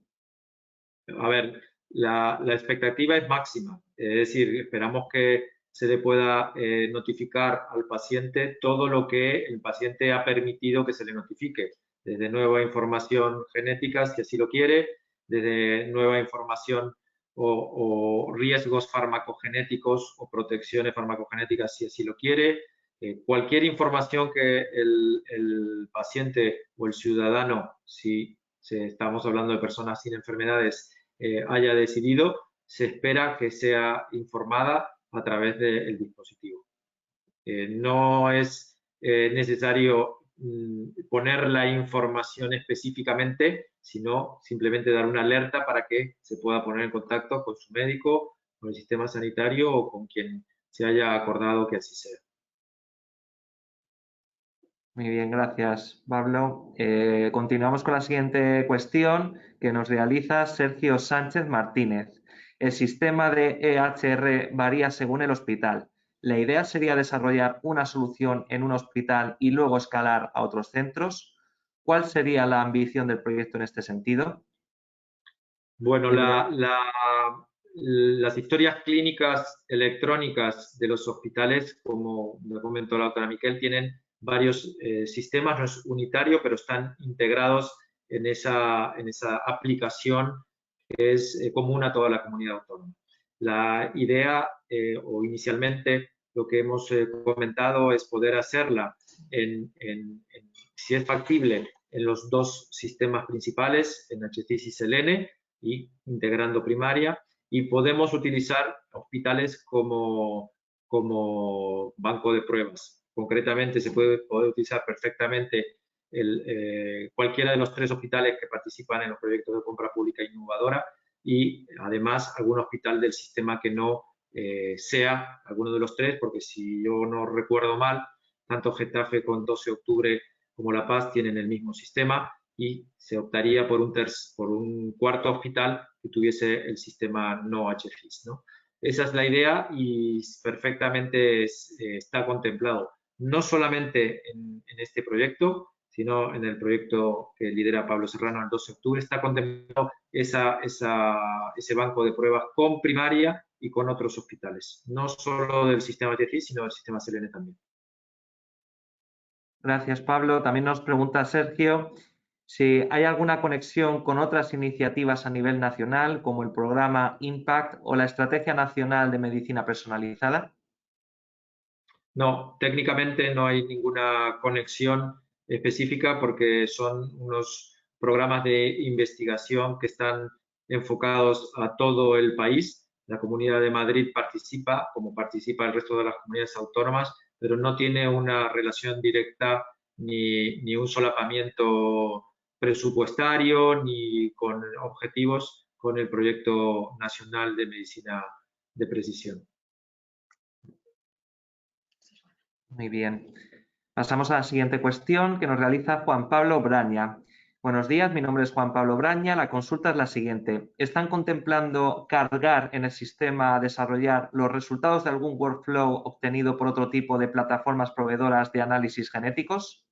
A ver, la expectativa es máxima, es decir, esperamos que se le pueda notificar al paciente todo lo que el paciente ha permitido que se le notifique, desde nueva información genética, si así lo quiere, desde nueva información o riesgos farmacogenéticos o protecciones farmacogenéticas, si así lo quiere. Cualquier información que el paciente o el ciudadano, si estamos hablando de personas sin enfermedades, haya decidido, se espera que sea informada a través del dispositivo. No es necesario poner la información específicamente, sino simplemente dar una alerta para que se pueda poner en contacto con su médico, con el sistema sanitario o con quien se haya acordado que así sea. Muy bien, gracias, Pablo. Continuamos con la siguiente cuestión que nos realiza Sergio Sánchez Martínez. El sistema de EHR varía según el hospital. ¿La idea sería desarrollar una solución en un hospital y luego escalar a otros centros? ¿Cuál sería la ambición del proyecto en este sentido? Bueno, las historias clínicas electrónicas de los hospitales, como me comentó la doctora Miquel, tienen varios sistemas, no es unitario, pero están integrados en esa aplicación que es común a toda la comunidad autónoma. La idea, o inicialmente lo que hemos comentado, es poder hacerla, si es factible, en los dos sistemas principales, en HCIS y Selene, y integrando primaria, y podemos utilizar hospitales como banco de pruebas. Concretamente, se puede utilizar perfectamente cualquiera de los 3 hospitales que participan en los proyectos de compra pública innovadora, y además algún hospital del sistema que no sea alguno de los 3, porque si yo no recuerdo mal, tanto Getafe con 12 de octubre como La Paz tienen el mismo sistema, y se optaría por un cuarto hospital que tuviese el sistema no HFIS, ¿no? Esa es la idea y perfectamente está contemplado, no solamente en este proyecto, sino en el proyecto que lidera Pablo Serrano el 12 de octubre, está contemplado ese banco de pruebas con primaria y con otros hospitales, no solo del sistema HFIS, sino del sistema Selene también. Gracias, Pablo. También nos pregunta Sergio si hay alguna conexión con otras iniciativas a nivel nacional, como el programa IMPACT o la Estrategia Nacional de Medicina Personalizada. No, técnicamente no hay ninguna conexión específica porque son unos programas de investigación que están enfocados a todo el país. La Comunidad de Madrid participa, como participa el resto de las comunidades autónomas, pero no tiene una relación directa ni un solapamiento presupuestario ni con objetivos con el proyecto nacional de medicina de precisión. Muy bien. Pasamos a la siguiente cuestión que nos realiza Juan Pablo Braña. Buenos días, mi nombre es Juan Pablo Braña. La consulta es la siguiente. ¿Están contemplando cargar en el sistema, desarrollar los resultados de algún workflow obtenido por otro tipo de plataformas proveedoras de análisis genéticos?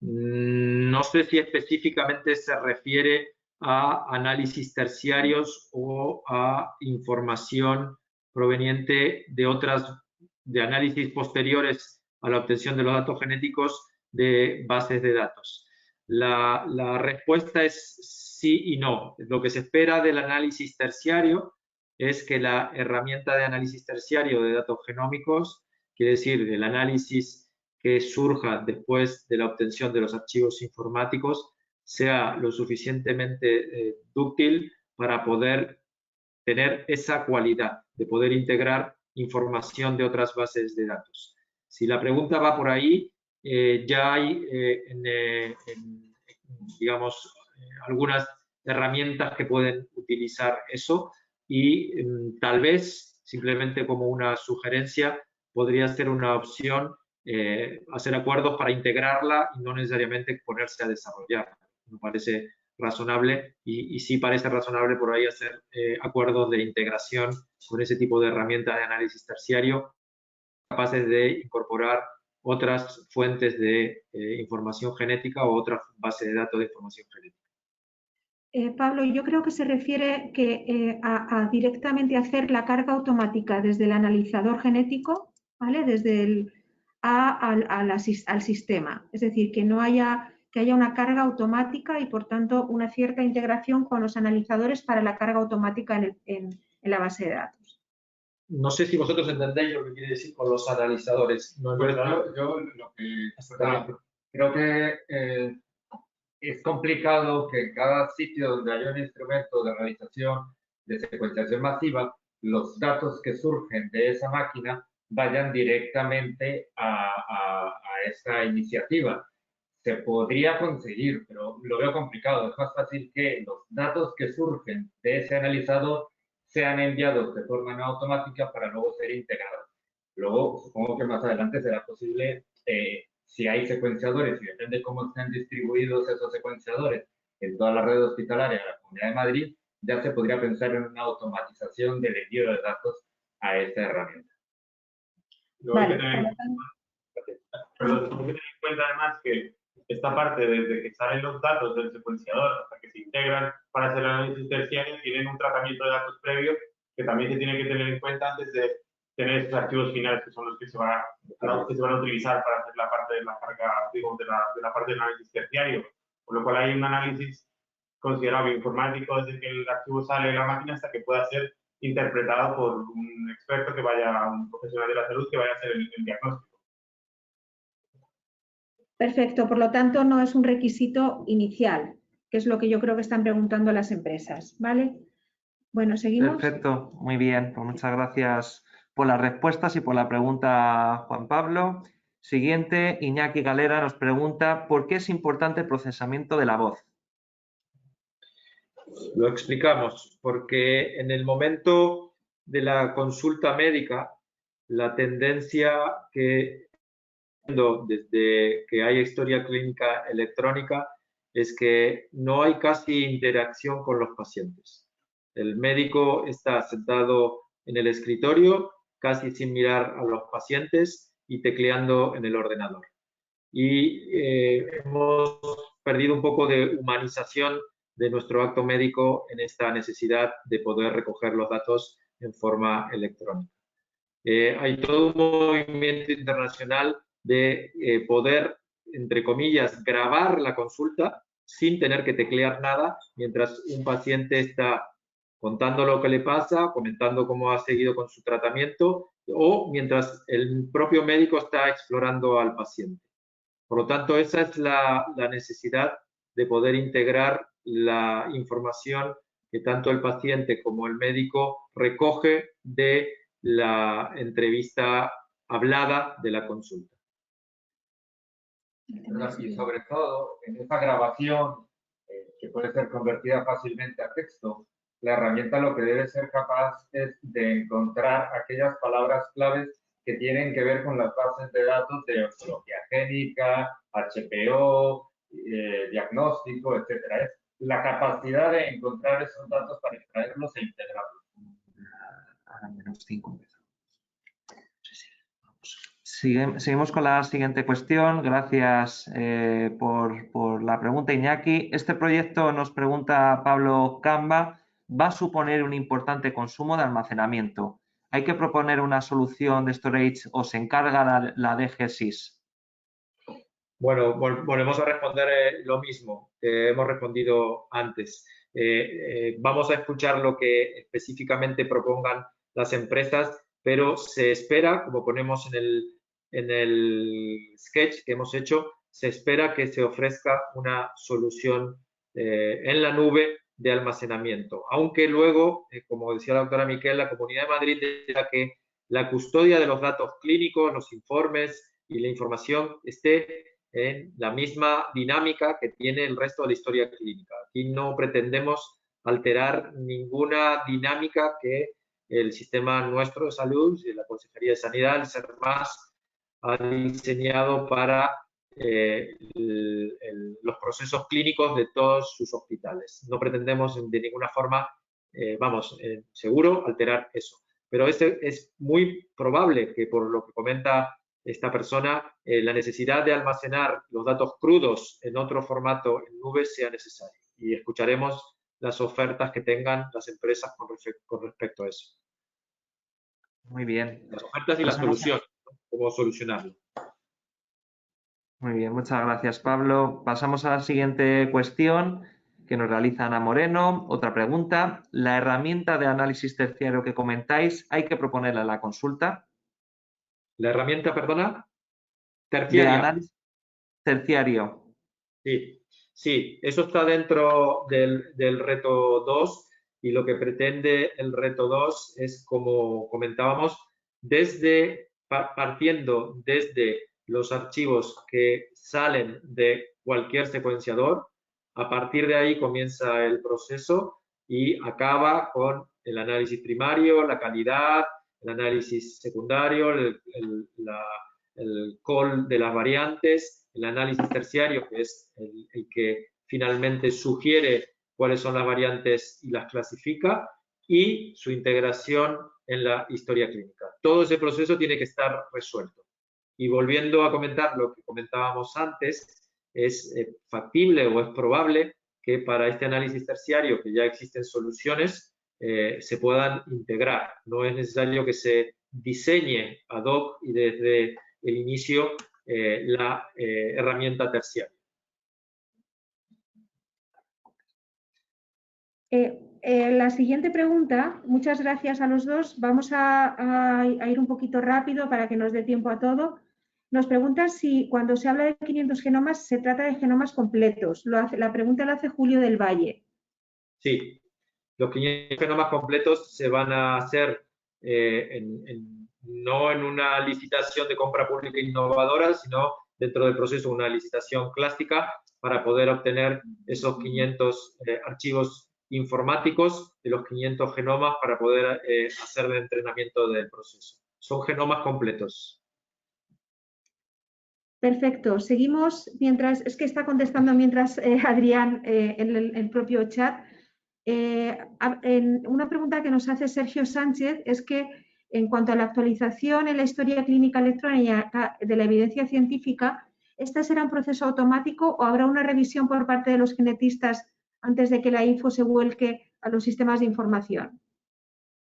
No sé si específicamente se refiere a análisis terciarios o a información proveniente de análisis posteriores a la obtención de los datos genéticos de bases de datos. La respuesta es sí y no. Lo que se espera del análisis terciario es que la herramienta de análisis terciario de datos genómicos, quiere decir, el análisis que surja después de la obtención de los archivos informáticos, sea lo suficientemente dúctil para poder tener esa cualidad de poder integrar información de otras bases de datos. Si la pregunta va por ahí, ya hay, digamos, algunas herramientas que pueden utilizar eso y tal vez, simplemente como una sugerencia, podría ser una opción hacer acuerdos para integrarla y no necesariamente ponerse a desarrollarla. Me parece razonable y sí parece razonable por ahí hacer acuerdos de integración con ese tipo de herramientas de análisis terciario capaces de incorporar otras fuentes de información genética o otras bases de datos de información genética. Pablo, yo creo que se refiere a directamente hacer la carga automática desde el analizador genético, ¿vale? Desde al sistema. Es decir, que haya una carga automática y, por tanto, una cierta integración con los analizadores para la carga automática en la base de datos. No sé si vosotros entendéis lo que quiere decir con los analizadores. No, pues yo lo que creo que es complicado que en cada sitio donde haya un instrumento de realización de secuenciación masiva, los datos que surgen de esa máquina vayan directamente a esa iniciativa. Se podría conseguir, pero lo veo complicado. Es más fácil que los datos que surgen de ese analizador sean enviados de forma no automática para luego ser integrados. Luego, supongo que más adelante será posible, si hay secuenciadores y depende cómo estén distribuidos esos secuenciadores en toda la red hospitalaria de la Comunidad de Madrid, ya se podría pensar en una automatización del envío de datos a esta herramienta. Luego hay que tener en cuenta además que esta parte, desde que salen los datos del secuenciador hasta que se integran para hacer el análisis terciario, tienen un tratamiento de datos previo que también se tiene que tener en cuenta antes de tener esos archivos finales, que son los que se van a utilizar para hacer la parte de la carga, digamos, de la parte del análisis terciario. Por lo cual hay un análisis considerable informático desde que el archivo sale de la máquina hasta que pueda ser interpretado por un experto que vaya, un profesional de la salud que vaya a hacer el diagnóstico. Perfecto, por lo tanto no es un requisito inicial, que es lo que yo creo que están preguntando las empresas, ¿vale? Bueno, seguimos. Perfecto, muy bien. Pues muchas gracias por las respuestas y por la pregunta, Juan Pablo. Siguiente, Iñaki Galera nos pregunta ¿por qué es importante el procesamiento de la voz? Lo explicamos, porque en el momento de la consulta médica, la tendencia que desde que hay historia clínica electrónica es que no hay casi interacción con los pacientes. El médico está sentado en el escritorio, casi sin mirar a los pacientes y tecleando en el ordenador. Y hemos perdido un poco de humanización de nuestro acto médico en esta necesidad de poder recoger los datos en forma electrónica. Hay todo un movimiento internacional de poder, entre comillas, grabar la consulta sin tener que teclear nada mientras un paciente está contando lo que le pasa, comentando cómo ha seguido con su tratamiento o mientras el propio médico está explorando al paciente. Por lo tanto, esa es la necesidad de poder integrar la información que tanto el paciente como el médico recoge de la entrevista hablada de la consulta. Y sobre todo, en esa grabación, que puede ser convertida fácilmente a texto, la herramienta lo que debe ser capaz es de encontrar aquellas palabras claves que tienen que ver con las bases de datos de oncología génica, HPO, diagnóstico, etcétera. Es la capacidad de encontrar esos datos para extraerlos e integrarlos. Seguimos con la siguiente cuestión. Gracias por la pregunta, Iñaki. Este proyecto, nos pregunta Pablo Camba, va a suponer un importante consumo de almacenamiento. ¿Hay que proponer una solución de storage o se encarga la DGSIS? Bueno, volvemos a responder lo mismo que hemos respondido antes. Vamos a escuchar lo que específicamente propongan las empresas, pero se espera, como ponemos en el sketch que hemos hecho, se espera que se ofrezca una solución en la nube de almacenamiento. Aunque luego, como decía la doctora Miquel, la Comunidad de Madrid dirá que la custodia de los datos clínicos, los informes y la información esté en la misma dinámica que tiene el resto de la historia clínica. Aquí no pretendemos alterar ninguna dinámica que el sistema nuestro de salud y la Consejería de Sanidad, el SERMAS, ha diseñado para los procesos clínicos de todos sus hospitales. No pretendemos de ninguna forma, seguro, alterar eso. Pero es muy probable que, por lo que comenta esta persona, la necesidad de almacenar los datos crudos en otro formato en nube sea necesaria. Y escucharemos las ofertas que tengan las empresas con respecto a eso. Muy bien. Las ofertas y las soluciones, ¿no? Cómo solucionarlo. Muy bien, muchas gracias, Pablo. Pasamos a la siguiente cuestión que nos realiza Ana Moreno. Otra pregunta. ¿La herramienta de análisis terciario que comentáis hay que proponerla en la consulta? ¿La herramienta, perdona? Terciaria. De análisis terciario. Sí, eso está dentro del reto 2 y lo que pretende el reto 2 es, como comentábamos, partiendo desde los archivos que salen de cualquier secuenciador, a partir de ahí comienza el proceso y acaba con el análisis primario, la calidad, el análisis secundario, el call de las variantes, el análisis terciario, que es el que finalmente sugiere cuáles son las variantes y las clasifica, y su integración en la historia clínica. Todo ese proceso tiene que estar resuelto. Y volviendo a comentar lo que comentábamos antes, es factible o es probable que para este análisis terciario, que ya existen soluciones, se puedan integrar. No es necesario que se diseñe ad hoc y desde el inicio la herramienta terciaria. La siguiente pregunta, muchas gracias a los dos. Vamos a ir un poquito rápido para que nos dé tiempo a todo. Nos pregunta si cuando se habla de 500 genomas se trata de genomas completos. La pregunta la hace Julio del Valle. Sí, los 500 genomas completos se van a hacer no en una licitación de compra pública innovadora, sino dentro del proceso de una licitación clásica para poder obtener esos 500 archivos informáticos de los 500 genomas para poder hacer el entrenamiento del proceso. Son genomas completos. Perfecto. Seguimos mientras, es que está contestando mientras Adrián en el propio chat. Una pregunta que nos hace Sergio Sánchez es que en cuanto a la actualización en la historia clínica electrónica de la evidencia científica, ¿este será un proceso automático o habrá una revisión por parte de los genetistas antes de que la info se vuelque a los sistemas de información?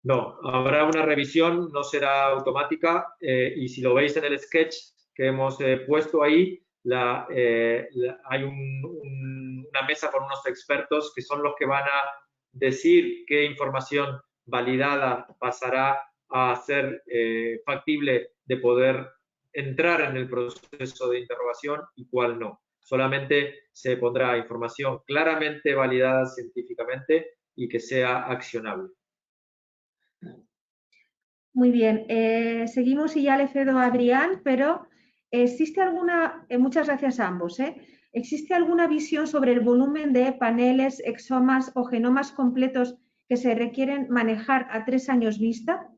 No, habrá una revisión, no será automática y si lo veis en el sketch que hemos puesto ahí, hay una mesa con unos expertos que son los que van a decir qué información validada pasará a ser factible de poder entrar en el proceso de interrogación y cuál no. Solamente se pondrá información claramente validada científicamente y que sea accionable. Muy bien, seguimos y ya le cedo a Adrián, pero ¿existe alguna, muchas gracias a ambos, ¿existe alguna visión sobre el volumen de paneles, exomas o genomas completos que se requieren manejar a 3 años vista?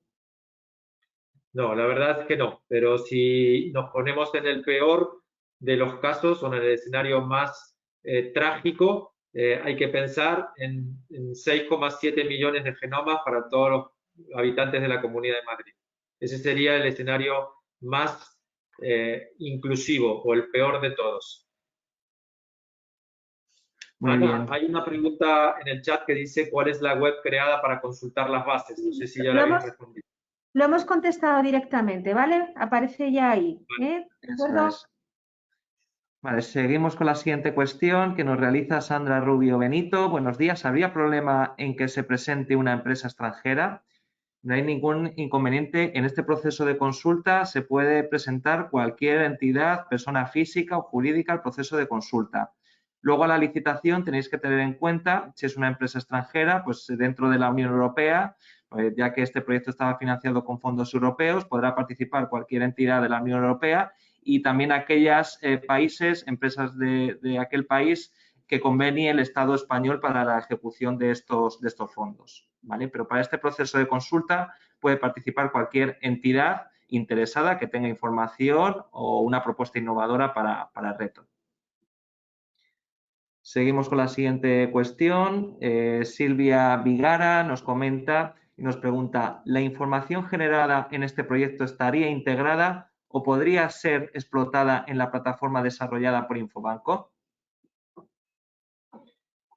No, la verdad es que no, pero si nos ponemos en el peor de los casos, o en el escenario más trágico, hay que pensar en 6,7 millones de genomas para todos los habitantes de la Comunidad de Madrid. Ese sería el escenario más inclusivo o el peor de todos. Muy Ana, bien. hay una pregunta en el chat que dice ¿cuál es la web creada para consultar las bases? No sé si ya la habéis respondido. Lo hemos contestado directamente, ¿vale? Aparece ya ahí. ¿De acuerdo? Eso es. Vale, seguimos con la siguiente cuestión que nos realiza Sandra Rubio Benito. Buenos días. ¿Habría problema en que se presente una empresa extranjera? No hay ningún inconveniente. En este proceso de consulta se puede presentar cualquier entidad, persona física o jurídica al proceso de consulta. Luego a la licitación tenéis que tener en cuenta, si es una empresa extranjera, pues dentro de la Unión Europea, ya que este proyecto estaba financiado con fondos europeos, podrá participar cualquier entidad de la Unión Europea y también aquellos países, empresas de aquel país que convenie el Estado español para la ejecución de estos fondos, ¿vale? Pero para este proceso de consulta puede participar cualquier entidad interesada que tenga información o una propuesta innovadora para el reto. Seguimos con la siguiente cuestión. Silvia Vigara nos comenta y nos pregunta, ¿la información generada en este proyecto estaría integrada o podría ser explotada en la plataforma desarrollada por Infobanco?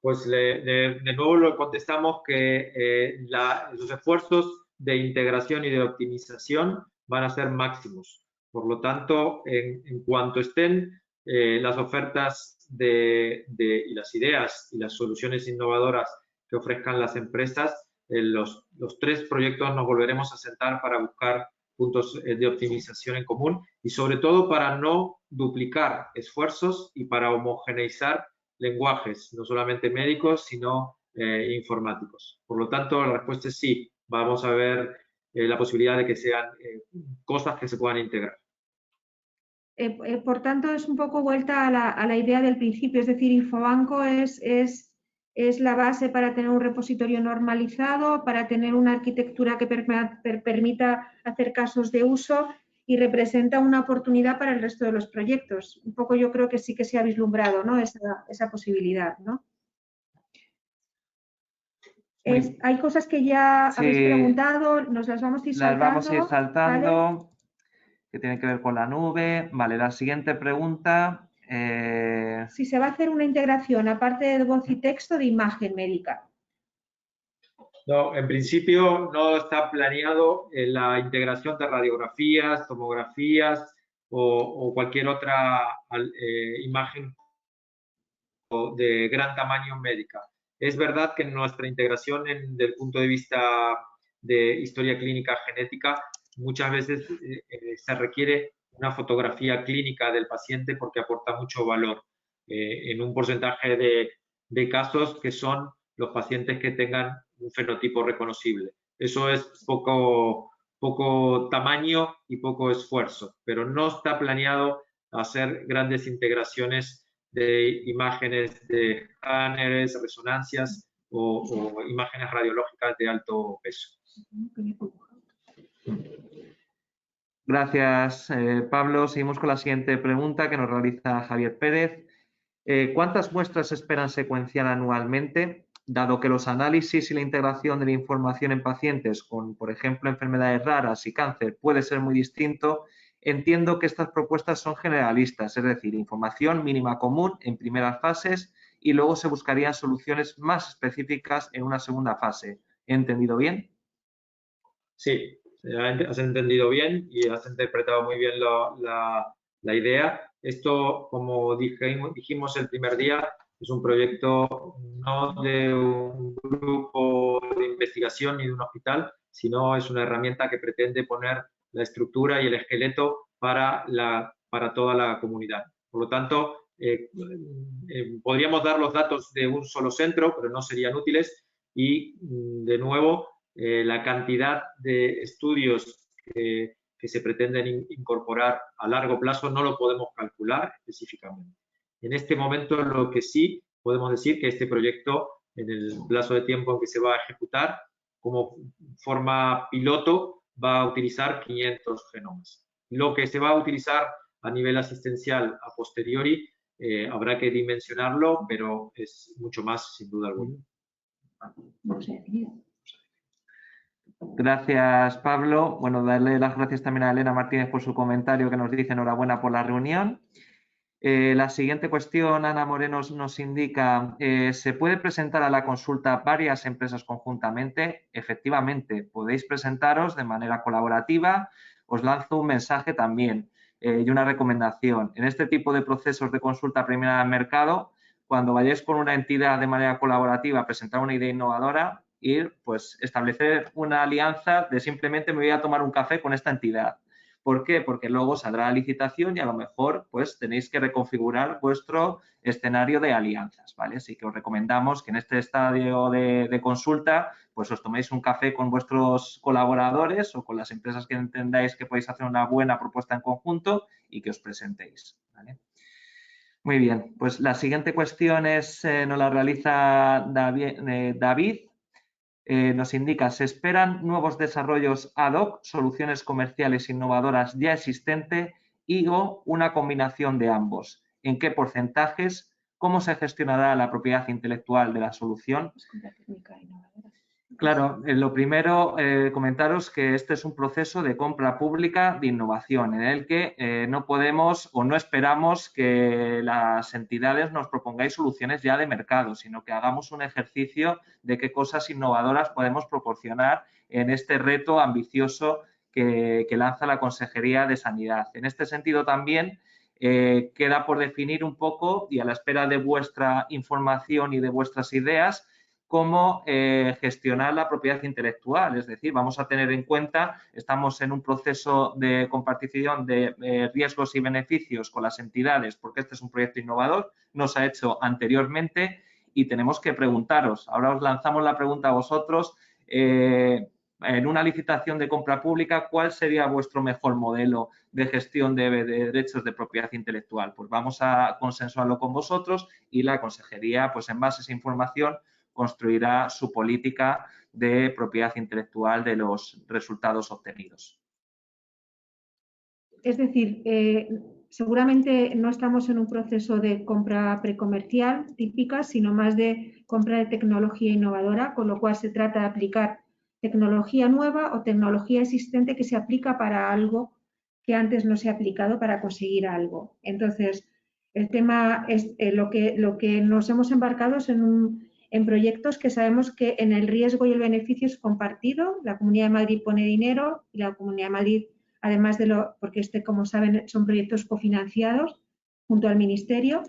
Pues de nuevo lo contestamos que los esfuerzos de integración y de optimización van a ser máximos. Por lo tanto, en cuanto estén las ofertas y las ideas y las soluciones innovadoras que ofrezcan las empresas, los tres proyectos nos volveremos a sentar para buscar puntos de optimización en común y sobre todo para no duplicar esfuerzos y para homogeneizar lenguajes, no solamente médicos, sino informáticos. Por lo tanto, la respuesta es sí. Vamos a ver la posibilidad de que sean cosas que se puedan integrar. Por tanto, es un poco vuelta a la idea del principio, es decir, Infobanco es la base para tener un repositorio normalizado, para tener una arquitectura que permita hacer casos de uso y representa una oportunidad para el resto de los proyectos. Un poco yo creo que sí que se ha vislumbrado, ¿no? esa posibilidad, ¿no? Hay cosas que ya habéis preguntado, nos las vamos a ir saltando. Las vamos a ir saltando, ¿vale? Que tienen que ver con la nube. Vale, la siguiente pregunta. Si se va a hacer una integración, aparte de voz y texto, de imagen médica. No, en principio no está planeado la integración de radiografías, tomografías o cualquier otra imagen de gran tamaño médica. Es verdad que nuestra integración desde el punto de vista de historia clínica genética, muchas veces se requiere una fotografía clínica del paciente porque aporta mucho valor en un porcentaje de casos que son los pacientes que tengan un fenotipo reconocible. Eso es poco tamaño y poco esfuerzo, pero no está planeado hacer grandes integraciones de imágenes de escáneres, resonancias o imágenes radiológicas de alto peso. Gracias, Pablo. Seguimos con la siguiente pregunta que nos realiza Javier Pérez. ¿Cuántas muestras esperan secuenciar anualmente? Dado que los análisis y la integración de la información en pacientes con, por ejemplo, enfermedades raras y cáncer puede ser muy distinto, entiendo que estas propuestas son generalistas, es decir, información mínima común en primeras fases y luego se buscarían soluciones más específicas en una segunda fase. ¿He entendido bien? Sí, has entendido bien y has interpretado muy bien la idea. Esto, como dijimos el primer día, es un proyecto no de un grupo de investigación ni de un hospital, sino es una herramienta que pretende poner la estructura y el esqueleto para toda la comunidad. Por lo tanto, podríamos dar los datos de un solo centro, pero no serían útiles y, de nuevo, la cantidad de estudios que se pretenden incorporar a largo plazo no lo podemos calcular específicamente. En este momento lo que sí podemos decir que este proyecto, en el plazo de tiempo en que se va a ejecutar, como forma piloto, va a utilizar 500 genomas. Lo que se va a utilizar a nivel asistencial a posteriori, habrá que dimensionarlo, pero es mucho más sin duda alguna. Gracias, Pablo. Bueno, darle las gracias también a Elena Martínez por su comentario que nos dice enhorabuena por la reunión. La siguiente cuestión, Ana Moreno nos indica, ¿se puede presentar a la consulta varias empresas conjuntamente? Efectivamente, podéis presentaros de manera colaborativa. Os lanzo un mensaje también y una recomendación. En este tipo de procesos de consulta primera del mercado, cuando vayáis con una entidad de manera colaborativa a presentar una idea innovadora, pues establecer una alianza de simplemente me voy a tomar un café con esta entidad. ¿Por qué? Porque luego saldrá la licitación y a lo mejor pues tenéis que reconfigurar vuestro escenario de alianzas, ¿vale? Así que os recomendamos que en este estadio de consulta pues os toméis un café con vuestros colaboradores o con las empresas que entendáis que podéis hacer una buena propuesta en conjunto y que os presentéis, ¿vale? Muy bien, pues la siguiente cuestión nos la realiza David. Nos indica, ¿se esperan nuevos desarrollos ad hoc, soluciones comerciales innovadoras ya existentes y o una combinación de ambos? ¿En qué porcentajes? ¿Cómo se gestionará la propiedad intelectual de la solución? Claro, lo primero, comentaros que este es un proceso de compra pública de innovación en el que no podemos o no esperamos que las entidades nos propongáis soluciones ya de mercado, sino que hagamos un ejercicio de qué cosas innovadoras podemos proporcionar en este reto ambicioso que lanza la Consejería de Sanidad. En este sentido también queda por definir un poco, y a la espera de vuestra información y de vuestras ideas, cómo gestionar la propiedad intelectual. Es decir, vamos a tener en cuenta, estamos en un proceso de compartición de riesgos y beneficios con las entidades, porque este es un proyecto innovador, no se ha hecho anteriormente y tenemos que preguntaros. Ahora os lanzamos la pregunta a vosotros. En una licitación de compra pública, ¿cuál sería vuestro mejor modelo de gestión de derechos de propiedad intelectual? Pues vamos a consensuarlo con vosotros y la Consejería, pues en base a esa información, construirá su política de propiedad intelectual de los resultados obtenidos. Es decir, seguramente no estamos en un proceso de compra precomercial típica, sino más de compra de tecnología innovadora, con lo cual se trata de aplicar tecnología nueva o tecnología existente que se aplica para algo que antes no se ha aplicado para conseguir algo. Entonces, el tema es lo que nos hemos embarcado es en proyectos que sabemos que en el riesgo y el beneficio es compartido. La Comunidad de Madrid pone dinero y la Comunidad de Madrid, además de porque como saben, son proyectos cofinanciados junto al Ministerio,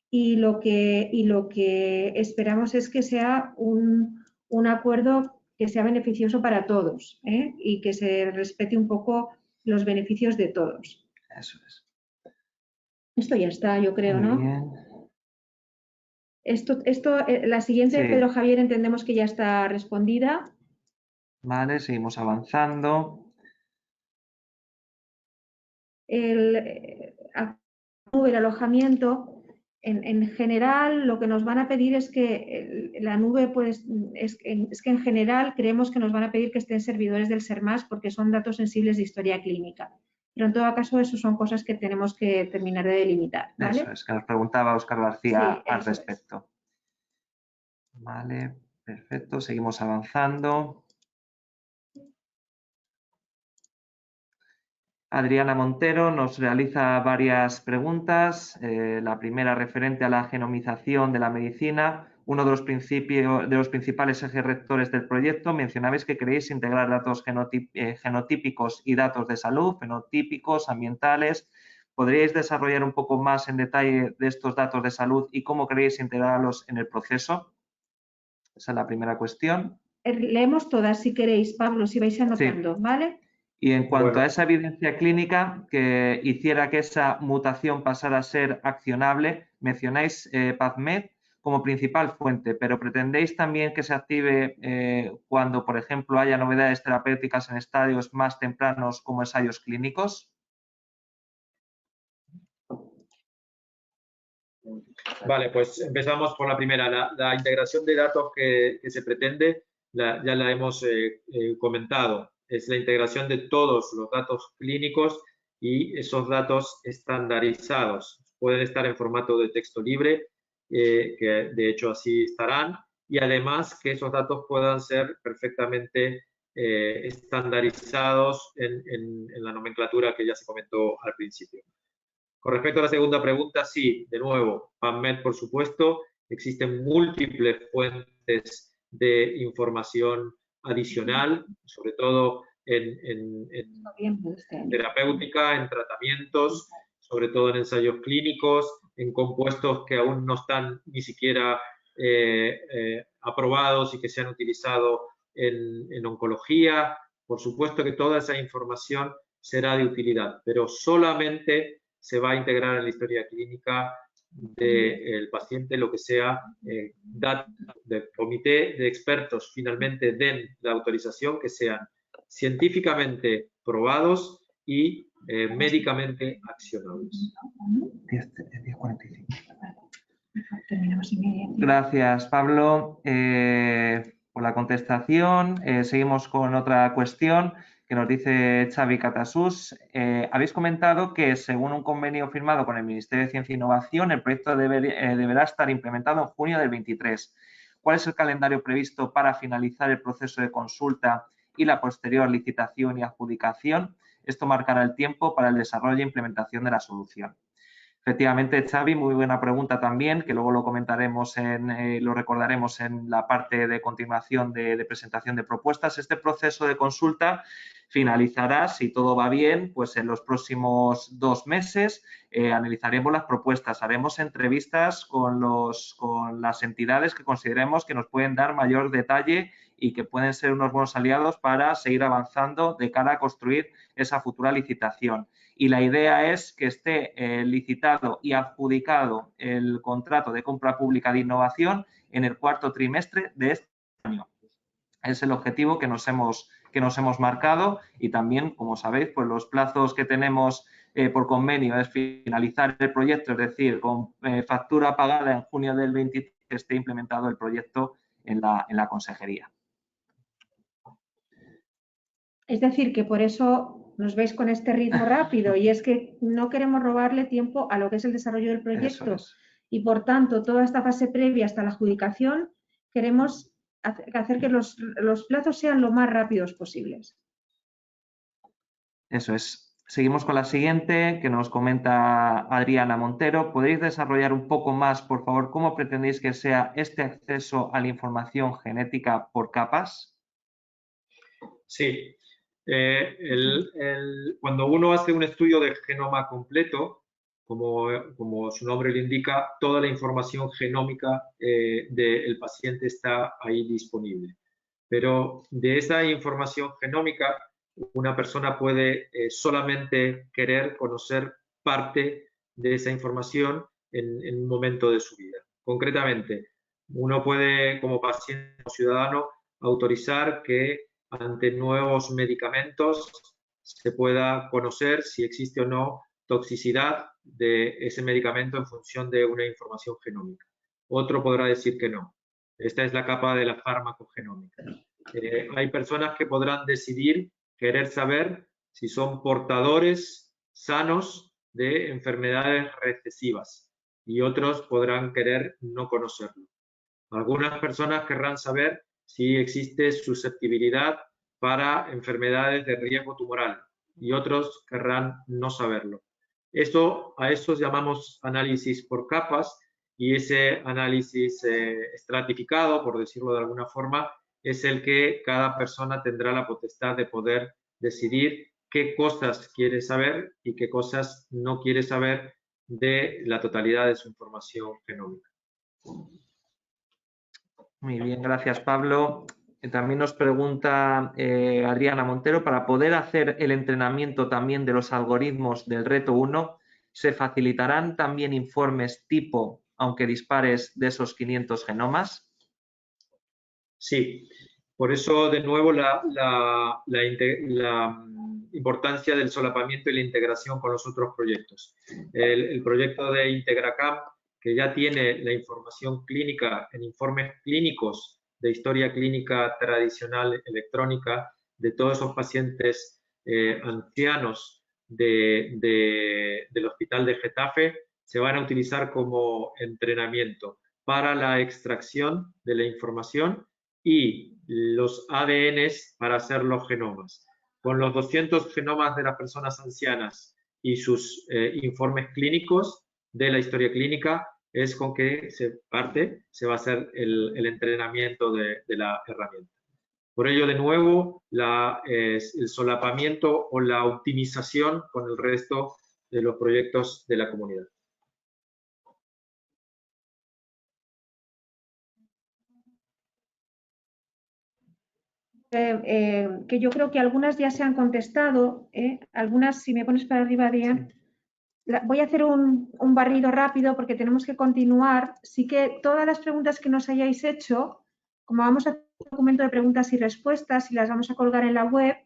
y lo que esperamos es que sea un acuerdo que sea beneficioso para todos, y que se respete un poco los beneficios de todos. Eso es. Esto ya está, yo creo, Muy ¿no? bien. La siguiente, Sí. Pedro Javier, entendemos que ya está respondida. Vale, seguimos avanzando. El alojamiento, en general, lo que nos van a pedir es que la nube, pues, es que en general creemos que nos van a pedir que estén servidores del SERMAS porque son datos sensibles de historia clínica. Pero en todo caso, eso son cosas que tenemos que terminar de delimitar, ¿vale? Eso es, que nos preguntaba Óscar García Sí, al eso respecto. Vale, perfecto, seguimos avanzando. Adriana Montero nos realiza varias preguntas. La primera referente a la genomización de la medicina. Uno de los principales ejes rectores del proyecto, mencionabais que queréis integrar datos genotípicos y datos de salud, fenotípicos, ambientales. ¿Podríais desarrollar un poco más en detalle de estos datos de salud y cómo queréis integrarlos en el proceso? Esa es la primera cuestión. Leemos todas si queréis, Pablo, si vais anotando, Sí. ¿vale? Y en cuanto a esa evidencia clínica que hiciera que esa mutación pasara a ser accionable, mencionáis PubMed como principal fuente, pero ¿pretendéis también que se active cuando, por ejemplo, haya novedades terapéuticas en estadios más tempranos como ensayos clínicos? Vale, pues empezamos por la primera. La integración de datos que se pretende ya la hemos comentado. Es la integración de todos los datos clínicos y esos datos estandarizados. Pueden estar en formato de texto libre, que de hecho así estarán, y además que esos datos puedan ser perfectamente estandarizados en la nomenclatura que ya se comentó al principio. Con respecto a la segunda pregunta, sí, de nuevo, PubMed, por supuesto, existen múltiples fuentes de información adicional, sobre todo en terapéutica, en tratamientos, sobre todo en ensayos clínicos, en compuestos que aún no están ni siquiera aprobados y que se han utilizado en oncología. Por supuesto que toda esa información será de utilidad, pero solamente se va a integrar en la historia clínica del paciente lo que sea datos del comité de expertos finalmente den la autorización que sean científicamente probados y médicamente accionables. 10:45. Gracias, Pablo, por la contestación. Seguimos con otra cuestión que nos dice Xavi Catasús. Habéis comentado que, según un convenio firmado con el Ministerio de Ciencia e Innovación, el proyecto deberá estar implementado en junio del 23. ¿Cuál es el calendario previsto para finalizar el proceso de consulta y la posterior licitación y adjudicación? Esto marcará el tiempo para el desarrollo e implementación de la solución. Efectivamente, Xavi, muy buena pregunta también, que luego lo comentaremos, lo recordaremos en la parte de continuación de presentación de propuestas. Este proceso de consulta finalizará, si todo va bien, pues en los próximos 2 meses analizaremos las propuestas, haremos entrevistas con las entidades que consideremos que nos pueden dar mayor detalle y que pueden ser unos buenos aliados para seguir avanzando de cara a construir esa futura licitación. Y la idea es que esté licitado y adjudicado el contrato de compra pública de innovación en el 4º trimestre de este año. Es el objetivo que nos hemos marcado y también, como sabéis, pues los plazos que tenemos por convenio es finalizar el proyecto, es decir, con factura pagada en junio del 23 que esté implementado el proyecto en la consejería. Es decir, que por eso nos veis con este ritmo rápido y es que no queremos robarle tiempo a lo que es el desarrollo del proyecto y, por tanto, toda esta fase previa hasta la adjudicación queremos hacer que los plazos sean lo más rápidos posibles. Eso es. Seguimos con la siguiente, que nos comenta Adriana Montero. ¿Podéis desarrollar un poco más, por favor, cómo pretendéis que sea este acceso a la información genética por capas? Sí. Cuando uno hace un estudio de genoma completo, como su nombre le indica, toda la información genómica del paciente está ahí disponible. Pero de esa información genómica, una persona puede solamente querer conocer parte de esa información en un momento de su vida. Concretamente, uno puede, como paciente o ciudadano, autorizar que ante nuevos medicamentos se pueda conocer si existe o no toxicidad de ese medicamento en función de una información genómica. Otro podrá decir que no. Esta es la capa de la farmacogenómica. Hay personas que podrán decidir querer saber si son portadores sanos de enfermedades recesivas y otros podrán querer no conocerlo. Algunas personas querrán saber si existe susceptibilidad para enfermedades de riesgo tumoral y otros querrán no saberlo. A eso llamamos análisis por capas y ese análisis estratificado, por decirlo de alguna forma, es el que cada persona tendrá la potestad de poder decidir qué cosas quiere saber y qué cosas no quiere saber de la totalidad de su información genómica. Muy bien, gracias, Pablo. También nos pregunta Adriana Montero, para poder hacer el entrenamiento también de los algoritmos del reto 1, ¿se facilitarán también informes tipo, aunque dispares, de esos 500 genomas? Sí, por eso de nuevo la importancia del solapamiento y la integración con los otros proyectos. El proyecto de IntegraCamp, que ya tiene la información clínica en informes clínicos de historia clínica tradicional electrónica de todos esos pacientes ancianos del Hospital de Getafe se van a utilizar como entrenamiento para la extracción de la información y los ADNs para hacer los genomas. Con los 200 genomas de las personas ancianas y sus informes clínicos de la historia clínica, es con que se va a hacer el entrenamiento de la herramienta. Por ello, de nuevo, el solapamiento o la optimización con el resto de los proyectos de la comunidad. Que yo creo que algunas ya se han contestado, algunas, si me pones para arriba, Adrián. Voy a hacer un barrido rápido porque tenemos que continuar. Sí que todas las preguntas que nos hayáis hecho, como vamos a hacer un documento de preguntas y respuestas y las vamos a colgar en la web,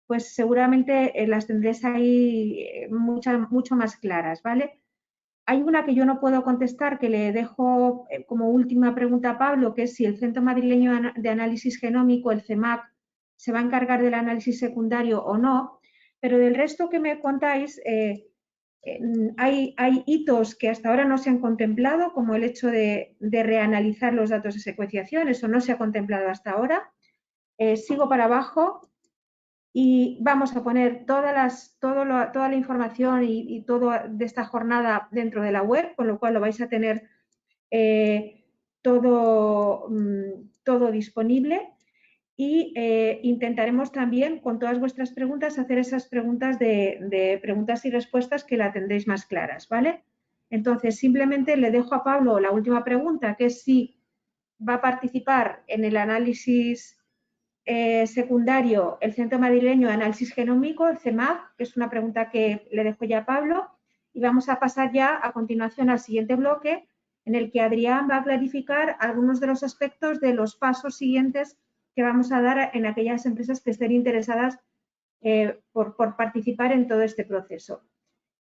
pues seguramente las tendréis ahí mucho más claras, ¿vale? Hay una que yo no puedo contestar, que le dejo como última pregunta a Pablo, que es si el Centro Madrileño de Análisis Genómico, el CEMAC, se va a encargar del análisis secundario o no, pero del resto que me contáis, hay hitos que hasta ahora no se han contemplado, como el hecho de reanalizar los datos de secuenciación, eso no se ha contemplado hasta ahora. Sigo para abajo y vamos a poner toda la información y todo de esta jornada dentro de la web, con lo cual lo vais a tener todo disponible. Y intentaremos también, con todas vuestras preguntas, hacer esas preguntas de preguntas y respuestas que la tendréis más claras, ¿vale? Entonces, simplemente le dejo a Pablo la última pregunta, que es si va a participar en el análisis secundario el Centro Madrileño de Análisis Genómico, el CEMAG, que es una pregunta que le dejo ya a Pablo, y vamos a pasar ya a continuación al siguiente bloque, en el que Adrián va a clarificar algunos de los aspectos de los pasos siguientes que vamos a dar en aquellas empresas que estén interesadas por participar en todo este proceso.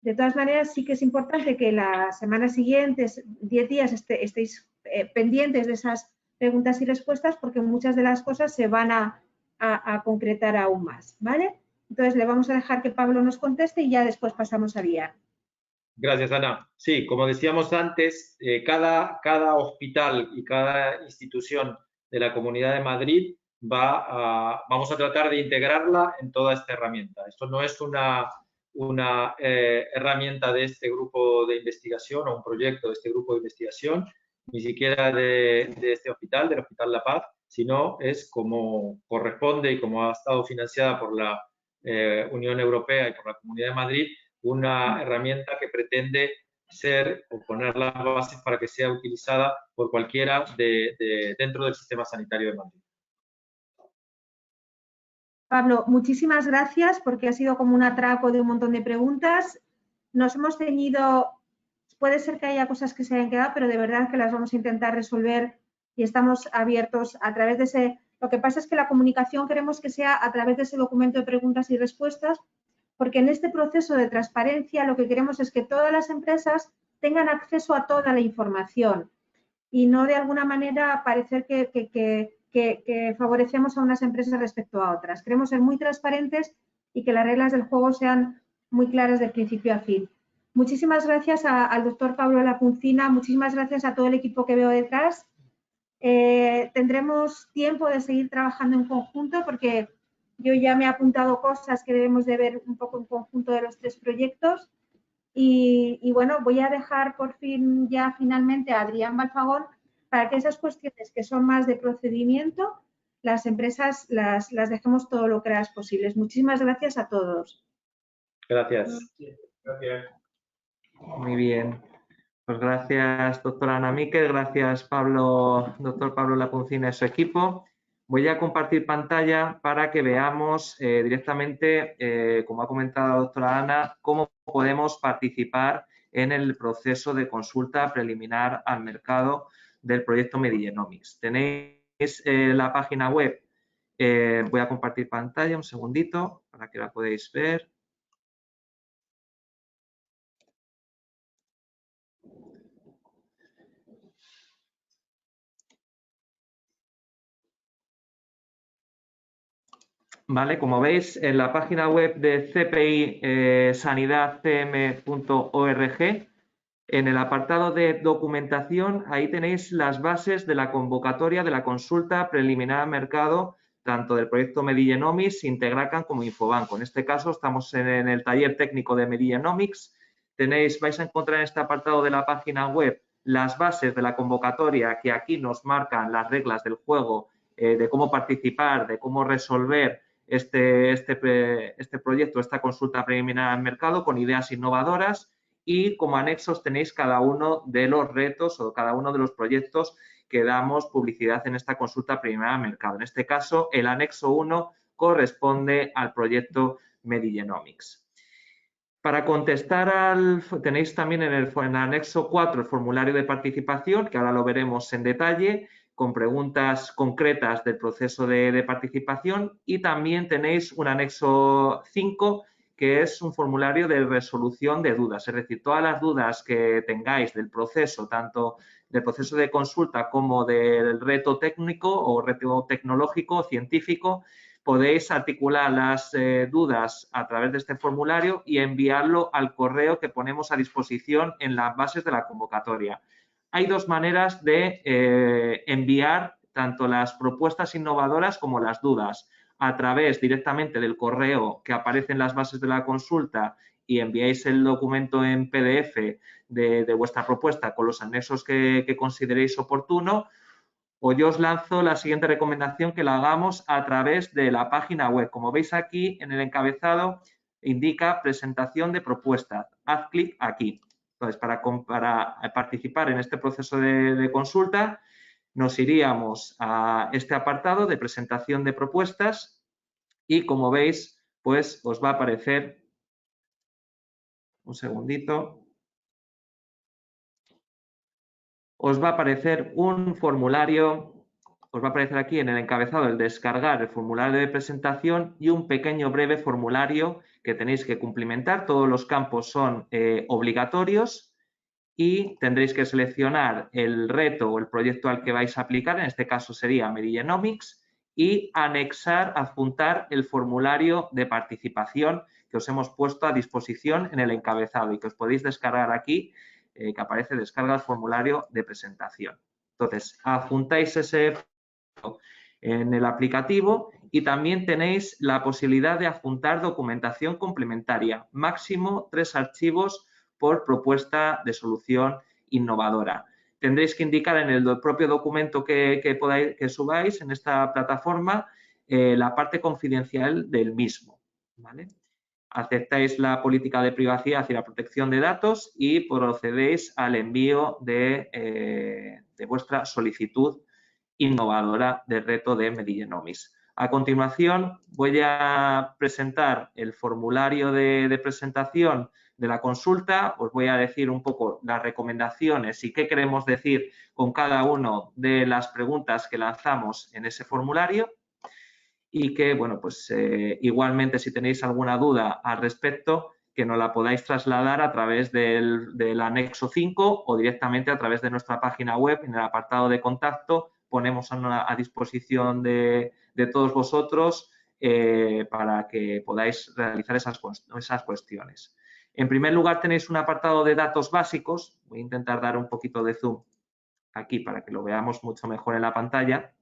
De todas maneras, sí que es importante que la semana siguiente, 10 días, estéis pendientes de esas preguntas y respuestas, porque muchas de las cosas se van a concretar aún más, ¿vale? Entonces, le vamos a dejar que Pablo nos conteste y ya después pasamos a Adrián. Gracias, Ana. Sí, como decíamos antes, cada hospital y cada institución de la Comunidad de Madrid vamos a tratar de integrarla en toda esta herramienta. Esto no es una herramienta de este grupo de investigación o un proyecto de este grupo de investigación, ni siquiera de este hospital, del Hospital La Paz, sino es como corresponde y como ha estado financiada por la Unión Europea y por la Comunidad de Madrid, una herramienta que pretende ser o poner las bases para que sea utilizada por cualquiera dentro del sistema sanitario de Madrid. Pablo, muchísimas gracias porque ha sido como un atraco de un montón de preguntas. Nos hemos ceñido, puede ser que haya cosas que se hayan quedado, pero de verdad que las vamos a intentar resolver y estamos abiertos a través de ese. Lo que pasa es que la comunicación queremos que sea a través de ese documento de preguntas y respuestas, porque en este proceso de transparencia lo que queremos es que todas las empresas tengan acceso a toda la información y no de alguna manera parecer que favorecemos a unas empresas respecto a otras. Queremos ser muy transparentes y que las reglas del juego sean muy claras de principio a fin. Muchísimas gracias al doctor Pablo Lapuncina, muchísimas gracias a todo el equipo que veo detrás. Tendremos tiempo de seguir trabajando en conjunto porque yo ya me he apuntado cosas que debemos de ver un poco en conjunto de los 3 proyectos. Y bueno, voy a dejar por fin ya finalmente a Adrián Balfagón para que esas cuestiones que son más de procedimiento, las empresas las dejemos todo lo claras posibles. Muchísimas gracias a todos. Gracias. Gracias. Muy bien. Pues gracias, doctora Ana Miquel, gracias, doctor Pablo Lapuncina y su equipo. Voy a compartir pantalla para que veamos directamente, como ha comentado la doctora Ana, cómo podemos participar en el proceso de consulta preliminar al mercado del proyecto Medigenomics. Tenéis la página web. Voy a compartir pantalla un segundito para que la podáis ver. ¿Vale? Como veis, en la página web de CPI sanidadcm.org, en el apartado de documentación, ahí tenéis las bases de la convocatoria de la consulta preliminar al mercado, tanto del proyecto Medigenomics, Integracan como Infobanco. En este caso, estamos en el taller técnico de Medigenomics. Vais a encontrar en este apartado de la página web las bases de la convocatoria que aquí nos marcan las reglas del juego, de cómo participar, de cómo resolver este proyecto, esta consulta preliminar al mercado con ideas innovadoras, y como anexos tenéis cada uno de los retos o cada uno de los proyectos que damos publicidad en esta consulta preliminar al mercado. En este caso, el anexo 1 corresponde al proyecto Medigenomics. Para contestar tenéis también en el anexo 4 el formulario de participación, que ahora lo veremos en detalle, con preguntas concretas del proceso de participación, y también tenéis un anexo 5, que es un formulario de resolución de dudas, es decir, todas las dudas que tengáis del proceso, tanto del proceso de consulta como del reto técnico o reto tecnológico o científico, podéis articular las dudas a través de este formulario y enviarlo al correo que ponemos a disposición en las bases de la convocatoria. Hay dos maneras de enviar tanto las propuestas innovadoras como las dudas: a través directamente del correo que aparece en las bases de la consulta y enviáis el documento en PDF de vuestra propuesta con los anexos que consideréis oportuno, o yo os lanzo la siguiente recomendación, que la hagamos a través de la página web. Como veis aquí en el encabezado indica presentación de propuestas. Haz clic aquí. Entonces, para participar en este proceso de consulta, nos iríamos a este apartado de presentación de propuestas y, como veis, pues os va a aparecer, un segundito, os va a aparecer un formulario, os va a aparecer aquí en el encabezado el descargar el formulario de presentación y un pequeño breve formulario que tenéis que cumplimentar. Todos los campos son obligatorios y tendréis que seleccionar el reto o el proyecto al que vais a aplicar, en este caso sería Medigenomics, y anexar, adjuntar el formulario de participación que os hemos puesto a disposición en el encabezado y que os podéis descargar aquí, que aparece descarga el formulario de presentación. Entonces, adjuntáis ese en el aplicativo y también tenéis la posibilidad de adjuntar documentación complementaria, máximo 3 archivos por propuesta de solución innovadora. Tendréis que indicar en el propio documento que subáis en esta plataforma la parte confidencial del mismo, ¿vale? Aceptáis la política de privacidad y la protección de datos y procedéis al envío de vuestra solicitud innovadora del reto de Medigenomics. A continuación, voy a presentar el formulario de presentación de la consulta. Os voy a decir un poco las recomendaciones y qué queremos decir con cada una de las preguntas que lanzamos en ese formulario. Y que, bueno, pues igualmente, si tenéis alguna duda al respecto, que nos la podáis trasladar a través del anexo 5 o directamente a través de nuestra página web. En el apartado de contacto ponemos a disposición de todos vosotros para que podáis realizar esas cuestiones. En primer lugar, tenéis un apartado de datos básicos. Voy a intentar dar un poquito de zoom aquí para que lo veamos mucho mejor en la pantalla.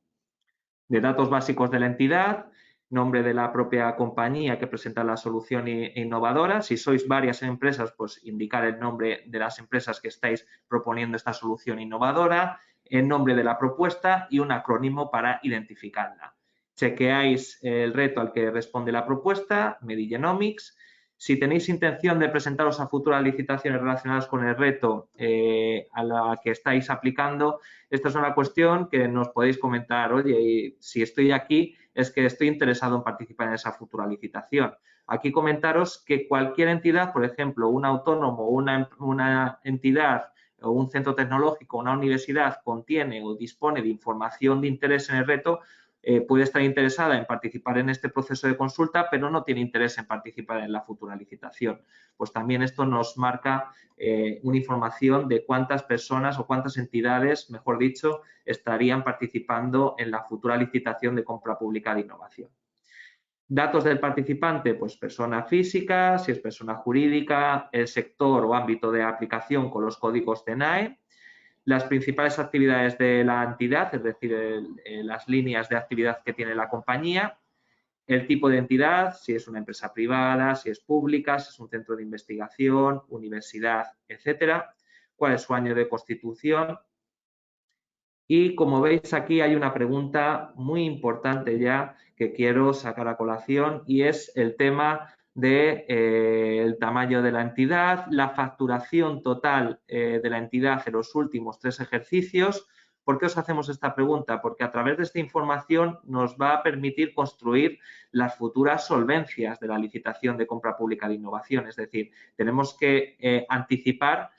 De datos básicos de la entidad, nombre de la propia compañía que presenta la solución innovadora. Si sois varias empresas, pues indicar el nombre de las empresas que estáis proponiendo esta solución innovadora, el nombre de la propuesta y un acrónimo para identificarla. Chequeáis el reto al que responde la propuesta, Medigenomics. Si tenéis intención de presentaros a futuras licitaciones relacionadas con el reto a la que estáis aplicando, esta es una cuestión que nos podéis comentar. Oye, si estoy aquí es que estoy interesado en participar en esa futura licitación. Aquí comentaros que cualquier entidad, por ejemplo, un autónomo, una entidad o un centro tecnológico, una universidad, contiene o dispone de información de interés en el reto, puede estar interesada en participar en este proceso de consulta, pero no tiene interés en participar en la futura licitación. Pues también esto nos marca una información de cuántas personas o cuántas entidades, mejor dicho, estarían participando en la futura licitación de compra pública de innovación. Datos del participante, pues persona física, si es persona jurídica, el sector o ámbito de aplicación con los códigos CENAE, las principales actividades de la entidad, es decir, las líneas de actividad que tiene la compañía, el tipo de entidad, si es una empresa privada, si es pública, si es un centro de investigación, universidad, etcétera, cuál es su año de constitución. Y como veis aquí hay una pregunta muy importante ya que quiero sacar a colación y es el tema del tamaño de la entidad, la facturación total de la entidad en los últimos 3 ejercicios. ¿Por qué os hacemos esta pregunta? Porque a través de esta información nos va a permitir construir las futuras solvencias de la licitación de compra pública de innovación. Es decir, tenemos que anticipar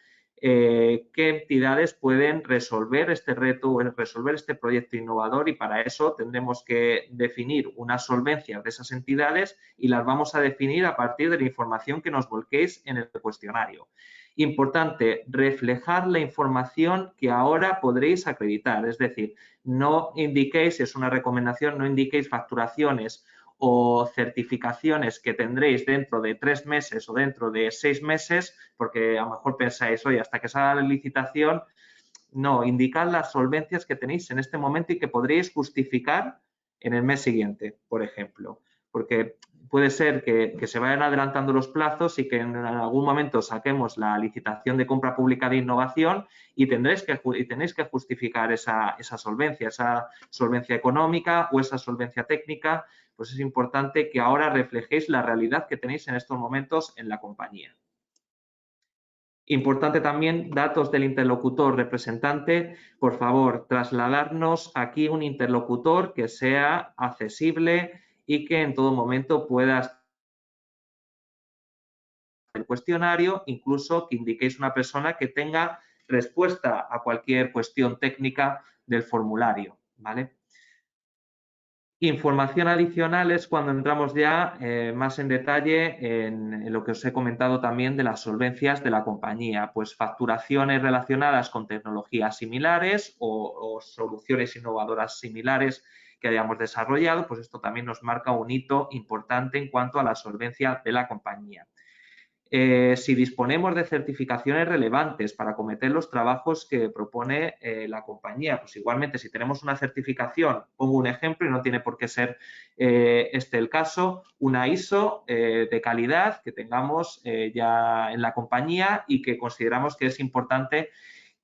qué entidades pueden resolver este reto, resolver este proyecto innovador y para eso tendremos que definir unas solvencias de esas entidades y las vamos a definir a partir de la información que nos volquéis en el cuestionario. Importante, reflejar la información que ahora podréis acreditar, es decir, no indiquéis, es una recomendación, no indiquéis facturaciones o certificaciones que tendréis dentro de 3 meses o dentro de 6 meses, porque a lo mejor pensáis, oye, hasta que salga la licitación, no, indicad las solvencias que tenéis en este momento y que podréis justificar en el mes siguiente, por ejemplo, porque puede ser que se vayan adelantando los plazos y que en algún momento saquemos la licitación de compra pública de innovación y tenéis que justificar esa solvencia económica o esa solvencia técnica, pues es importante que ahora reflejéis la realidad que tenéis en estos momentos en la compañía. Importante también, datos del interlocutor representante. Por favor, trasladarnos aquí un interlocutor que sea accesible y que en todo momento pueda el cuestionario, incluso que indiquéis una persona que tenga respuesta a cualquier cuestión técnica del formulario, ¿vale? Información adicional es cuando entramos ya más en detalle en lo que os he comentado también de las solvencias de la compañía, pues facturaciones relacionadas con tecnologías similares o soluciones innovadoras similares que hayamos desarrollado, pues esto también nos marca un hito importante en cuanto a la solvencia de la compañía. Si disponemos de certificaciones relevantes para acometer los trabajos que propone la compañía, pues igualmente si tenemos una certificación, pongo un ejemplo y no tiene por qué ser este el caso, una ISO de calidad que tengamos ya en la compañía y que consideramos que es importante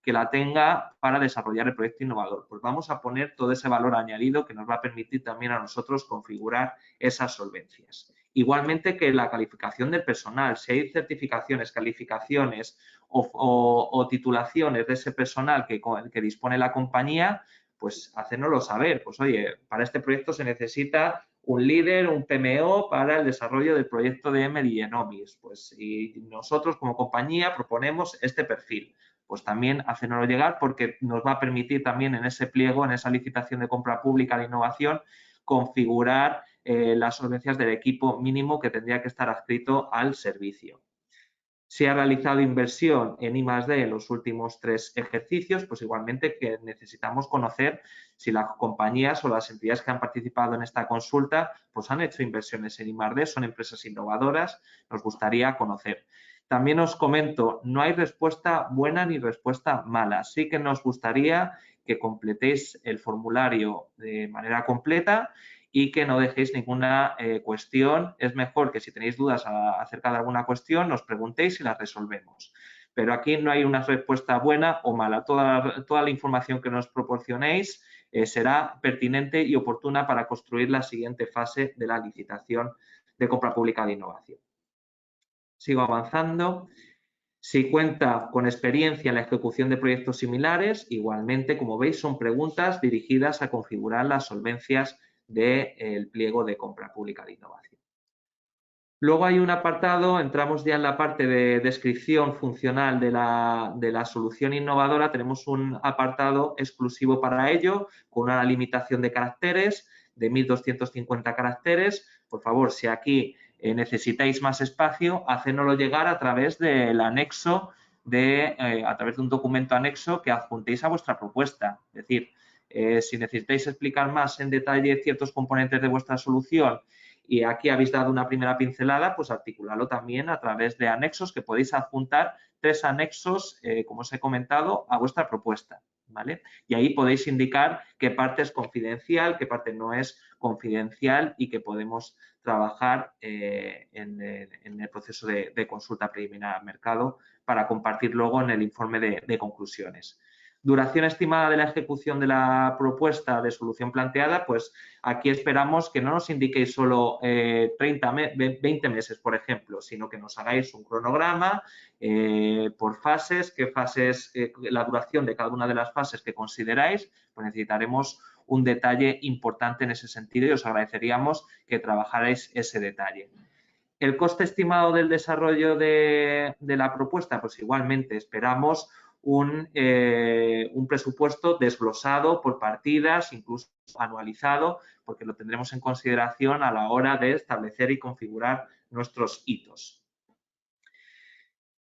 que la tenga para desarrollar el proyecto innovador. Pues vamos a poner todo ese valor añadido que nos va a permitir también a nosotros configurar esas solvencias. Igualmente que la calificación del personal, si hay certificaciones, calificaciones o titulaciones de ese personal que dispone la compañía, pues hacérnoslo saber. Pues oye, para este proyecto se necesita un líder, un PMO para el desarrollo del proyecto de Genomics. Pues y nosotros como compañía proponemos este perfil. Pues también hacérnoslo llegar porque nos va a permitir también en ese pliego, en esa licitación de compra pública de innovación, configurar las solvencias del equipo mínimo que tendría que estar adscrito al servicio. Si ha realizado inversión en I+D en los últimos 3 ejercicios, pues igualmente que necesitamos conocer si las compañías o las entidades que han participado en esta consulta pues han hecho inversiones en I+D, son empresas innovadoras, nos gustaría conocer. También os comento, no hay respuesta buena ni respuesta mala. Sí que nos gustaría que completéis el formulario de manera completa y que no dejéis ninguna cuestión. Es mejor que si tenéis dudas acerca de alguna cuestión, nos preguntéis y las resolvemos. Pero aquí no hay una respuesta buena o mala. Toda la información que nos proporcionéis será pertinente y oportuna para construir la siguiente fase de la licitación de compra pública de innovación. Sigo avanzando. Si cuenta con experiencia en la ejecución de proyectos similares, igualmente, como veis, son preguntas dirigidas a configurar las solvencias del pliego de compra pública de innovación. Luego hay un apartado, entramos ya en la parte de descripción funcional de la solución innovadora, tenemos un apartado exclusivo para ello, con una limitación de caracteres de 1250 caracteres. Por favor, si aquí necesitáis más espacio, hacénoslo llegar a través del anexo, a través de un documento anexo que adjuntéis a vuestra propuesta. Es decir, si necesitáis explicar más en detalle ciertos componentes de vuestra solución Y aquí habéis dado una primera pincelada, pues articularlo también a través de anexos que podéis adjuntar 3 anexos, como os he comentado, a vuestra propuesta, ¿vale? Y ahí podéis indicar qué parte es confidencial, qué parte no es confidencial y que podemos trabajar en el proceso de consulta preliminar al mercado para compartir luego en el informe de conclusiones. Duración estimada de la ejecución de la propuesta de solución planteada, pues aquí esperamos que no nos indiquéis solo 20 meses, por ejemplo, sino que nos hagáis un cronograma por fases, qué fases, la duración de cada una de las fases que consideráis, pues necesitaremos un detalle importante en ese sentido y os agradeceríamos que trabajarais ese detalle. El coste estimado del desarrollo de la propuesta, pues igualmente esperamos un presupuesto desglosado por partidas, incluso anualizado, porque lo tendremos en consideración a la hora de establecer y configurar nuestros hitos.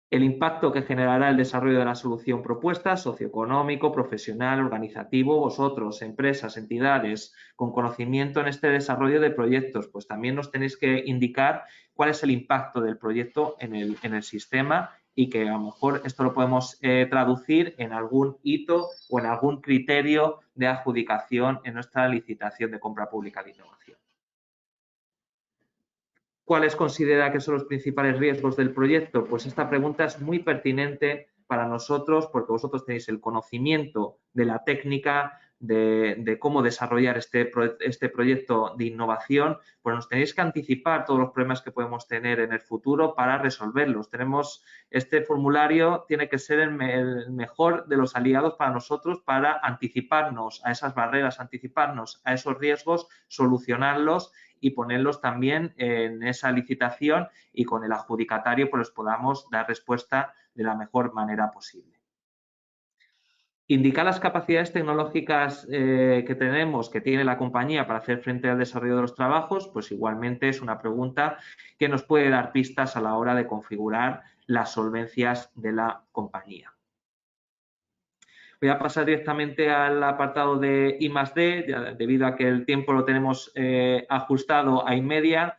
El impacto que generará el desarrollo de la solución propuesta, socioeconómico, profesional, organizativo, vosotros, empresas, entidades, con conocimiento en este desarrollo de proyectos, pues también nos tenéis que indicar cuál es el impacto del proyecto en el sistema y que a lo mejor esto lo podemos traducir en algún hito o en algún criterio de adjudicación en nuestra licitación de compra pública de innovación. ¿Cuáles considera que son los principales riesgos del proyecto? Pues esta pregunta es muy pertinente para nosotros porque vosotros tenéis el conocimiento de la técnica, de cómo desarrollar este proyecto de innovación, pues nos tenéis que anticipar todos los problemas que podemos tener en el futuro para resolverlos. Este formulario tiene que ser el mejor de los aliados para nosotros para anticiparnos a esas barreras, anticiparnos a esos riesgos, solucionarlos y ponerlos también en esa licitación y con el adjudicatario pues podamos dar respuesta de la mejor manera posible. Indicar las capacidades tecnológicas que tenemos, que tiene la compañía para hacer frente al desarrollo de los trabajos, pues igualmente es una pregunta que nos puede dar pistas a la hora de configurar las solvencias de la compañía. Voy a pasar directamente al apartado de I+D, debido a que el tiempo lo tenemos ajustado a I+media.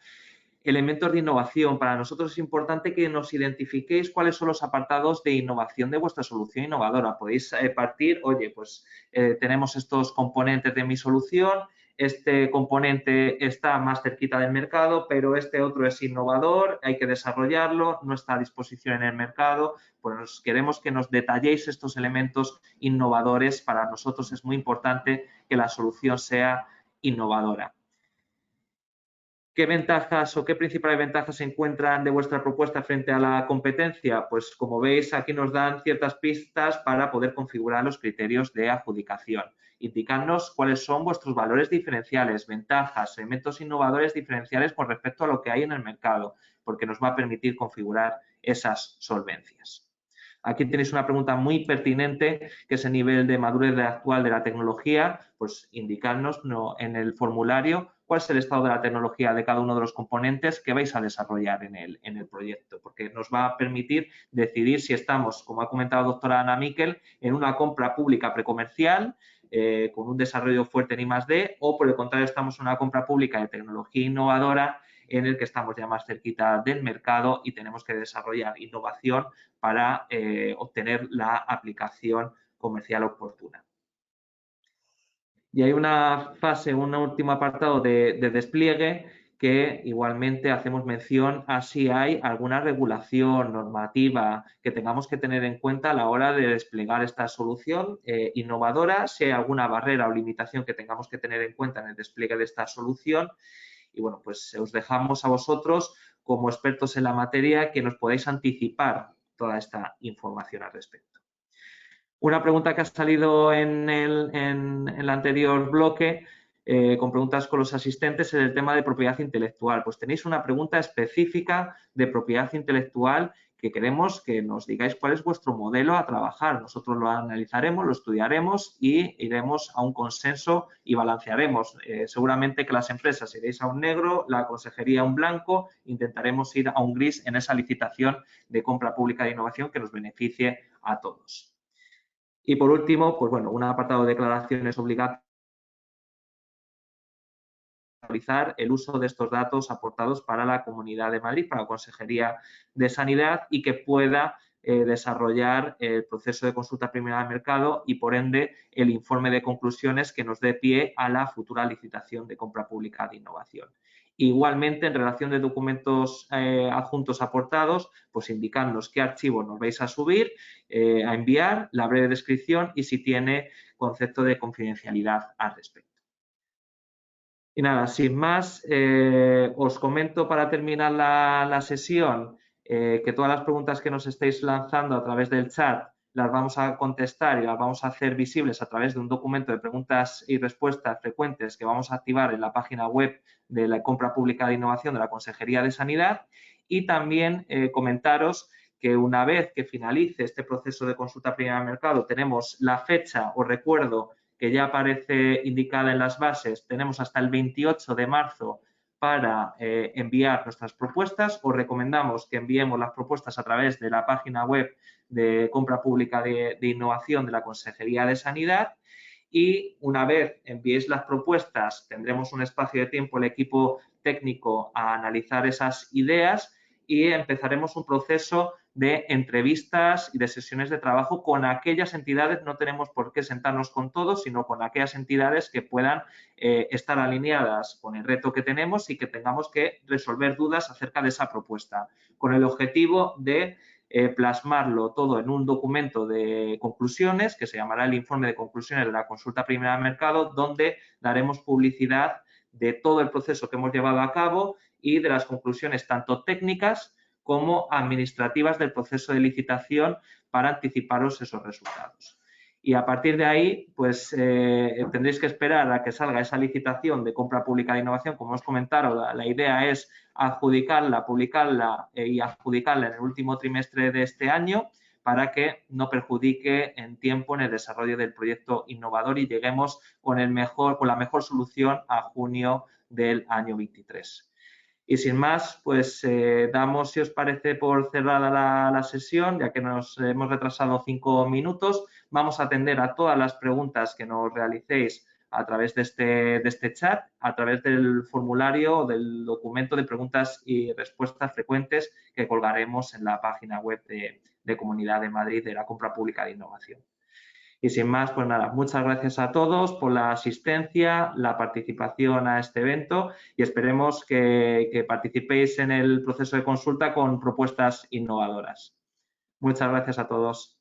Elementos de innovación. Para nosotros es importante que nos identifiquéis cuáles son los apartados de innovación de vuestra solución innovadora. Podéis partir, oye, pues tenemos estos componentes de mi solución, este componente está más cerquita del mercado, pero este otro es innovador, hay que desarrollarlo, no está a disposición en el mercado. Pues queremos que nos detalléis estos elementos innovadores. Para nosotros es muy importante que la solución sea innovadora. ¿Qué ventajas o qué principales ventajas se encuentran de vuestra propuesta frente a la competencia? Pues como veis aquí nos dan ciertas pistas para poder configurar los criterios de adjudicación. Indicarnos cuáles son vuestros valores diferenciales, ventajas, elementos innovadores diferenciales con respecto a lo que hay en el mercado, porque nos va a permitir configurar esas solvencias. Aquí tenéis una pregunta muy pertinente, que es el nivel de madurez actual de la tecnología, pues indicarnos en el formulario cuál es el estado de la tecnología de cada uno de los componentes que vais a desarrollar en el proyecto, porque nos va a permitir decidir si estamos, como ha comentado la doctora Ana Miquel, en una compra pública precomercial, con un desarrollo fuerte en I+D, o por el contrario estamos en una compra pública de tecnología innovadora en el que estamos ya más cerquita del mercado y tenemos que desarrollar innovación para obtener la aplicación comercial oportuna. Y hay una fase, un último apartado de despliegue que igualmente hacemos mención a si hay alguna regulación normativa que tengamos que tener en cuenta a la hora de desplegar esta solución innovadora, si hay alguna barrera o limitación que tengamos que tener en cuenta en el despliegue de esta solución. Y bueno, pues os dejamos a vosotros como expertos en la materia que nos podáis anticipar toda esta información al respecto. Una pregunta que ha salido en el anterior bloque, con preguntas con los asistentes, es el tema de propiedad intelectual. Pues tenéis una pregunta específica de propiedad intelectual que queremos que nos digáis cuál es vuestro modelo a trabajar. Nosotros lo analizaremos, lo estudiaremos y iremos a un consenso y balancearemos. Seguramente que las empresas iréis a un negro, la consejería a un blanco, intentaremos ir a un gris en esa licitación de compra pública de innovación que nos beneficie a todos. Y por último, pues bueno, un apartado de declaraciones obligatorias monitorizar el uso de estos datos aportados para la Comunidad de Madrid, para la Consejería de Sanidad, y que pueda desarrollar el proceso de consulta preliminar de mercado y, por ende, el informe de conclusiones que nos dé pie a la futura licitación de compra pública de innovación. Igualmente, en relación de documentos adjuntos aportados, pues indicadnos qué archivos nos vais a subir, a enviar, la breve descripción y si tiene concepto de confidencialidad al respecto. Y nada, sin más, os comento para terminar la sesión que todas las preguntas que nos estáis lanzando a través del chat las vamos a contestar y las vamos a hacer visibles a través de un documento de preguntas y respuestas frecuentes que vamos a activar en la página web de la compra pública de innovación de la Consejería de Sanidad. Y también comentaros que una vez que finalice este proceso de consulta preliminar de mercado, tenemos la fecha, os recuerdo, que ya aparece indicada en las bases, tenemos hasta el 28 de marzo para enviar nuestras propuestas. Os recomendamos que enviemos las propuestas a través de la página web de compra pública de innovación de la Consejería de Sanidad. Y una vez enviéis las propuestas, tendremos un espacio de tiempo el equipo técnico a analizar esas ideas y empezaremos un proceso de entrevistas y de sesiones de trabajo con aquellas entidades. No tenemos por qué sentarnos con todos, sino con aquellas entidades que puedan estar alineadas con el reto que tenemos y que tengamos que resolver dudas acerca de esa propuesta, con el objetivo de plasmarlo todo en un documento de conclusiones que se llamará el informe de conclusiones de la consulta preliminar de mercado, donde daremos publicidad de todo el proceso que hemos llevado a cabo y de las conclusiones tanto técnicas como administrativas del proceso de licitación para anticiparos esos resultados. Y a partir de ahí, pues tendréis que esperar a que salga esa licitación de compra pública de innovación. Como os comentaron, la idea es adjudicarla, publicarla y adjudicarla en el último trimestre de este año para que no perjudique en tiempo en el desarrollo del proyecto innovador y lleguemos con la mejor solución a junio del año 23. Y sin más, pues damos, si os parece, por cerrada la sesión, ya que nos hemos retrasado 5 minutos. Vamos a atender a todas las preguntas que nos realicéis a través de este chat, a través del formulario o del documento de preguntas y respuestas frecuentes que colgaremos en la página web de Comunidad de Madrid de la Compra Pública de Innovación. Y sin más, pues nada, muchas gracias a todos por la asistencia, la participación a este evento y esperemos que participéis en el proceso de consulta con propuestas innovadoras. Muchas gracias a todos.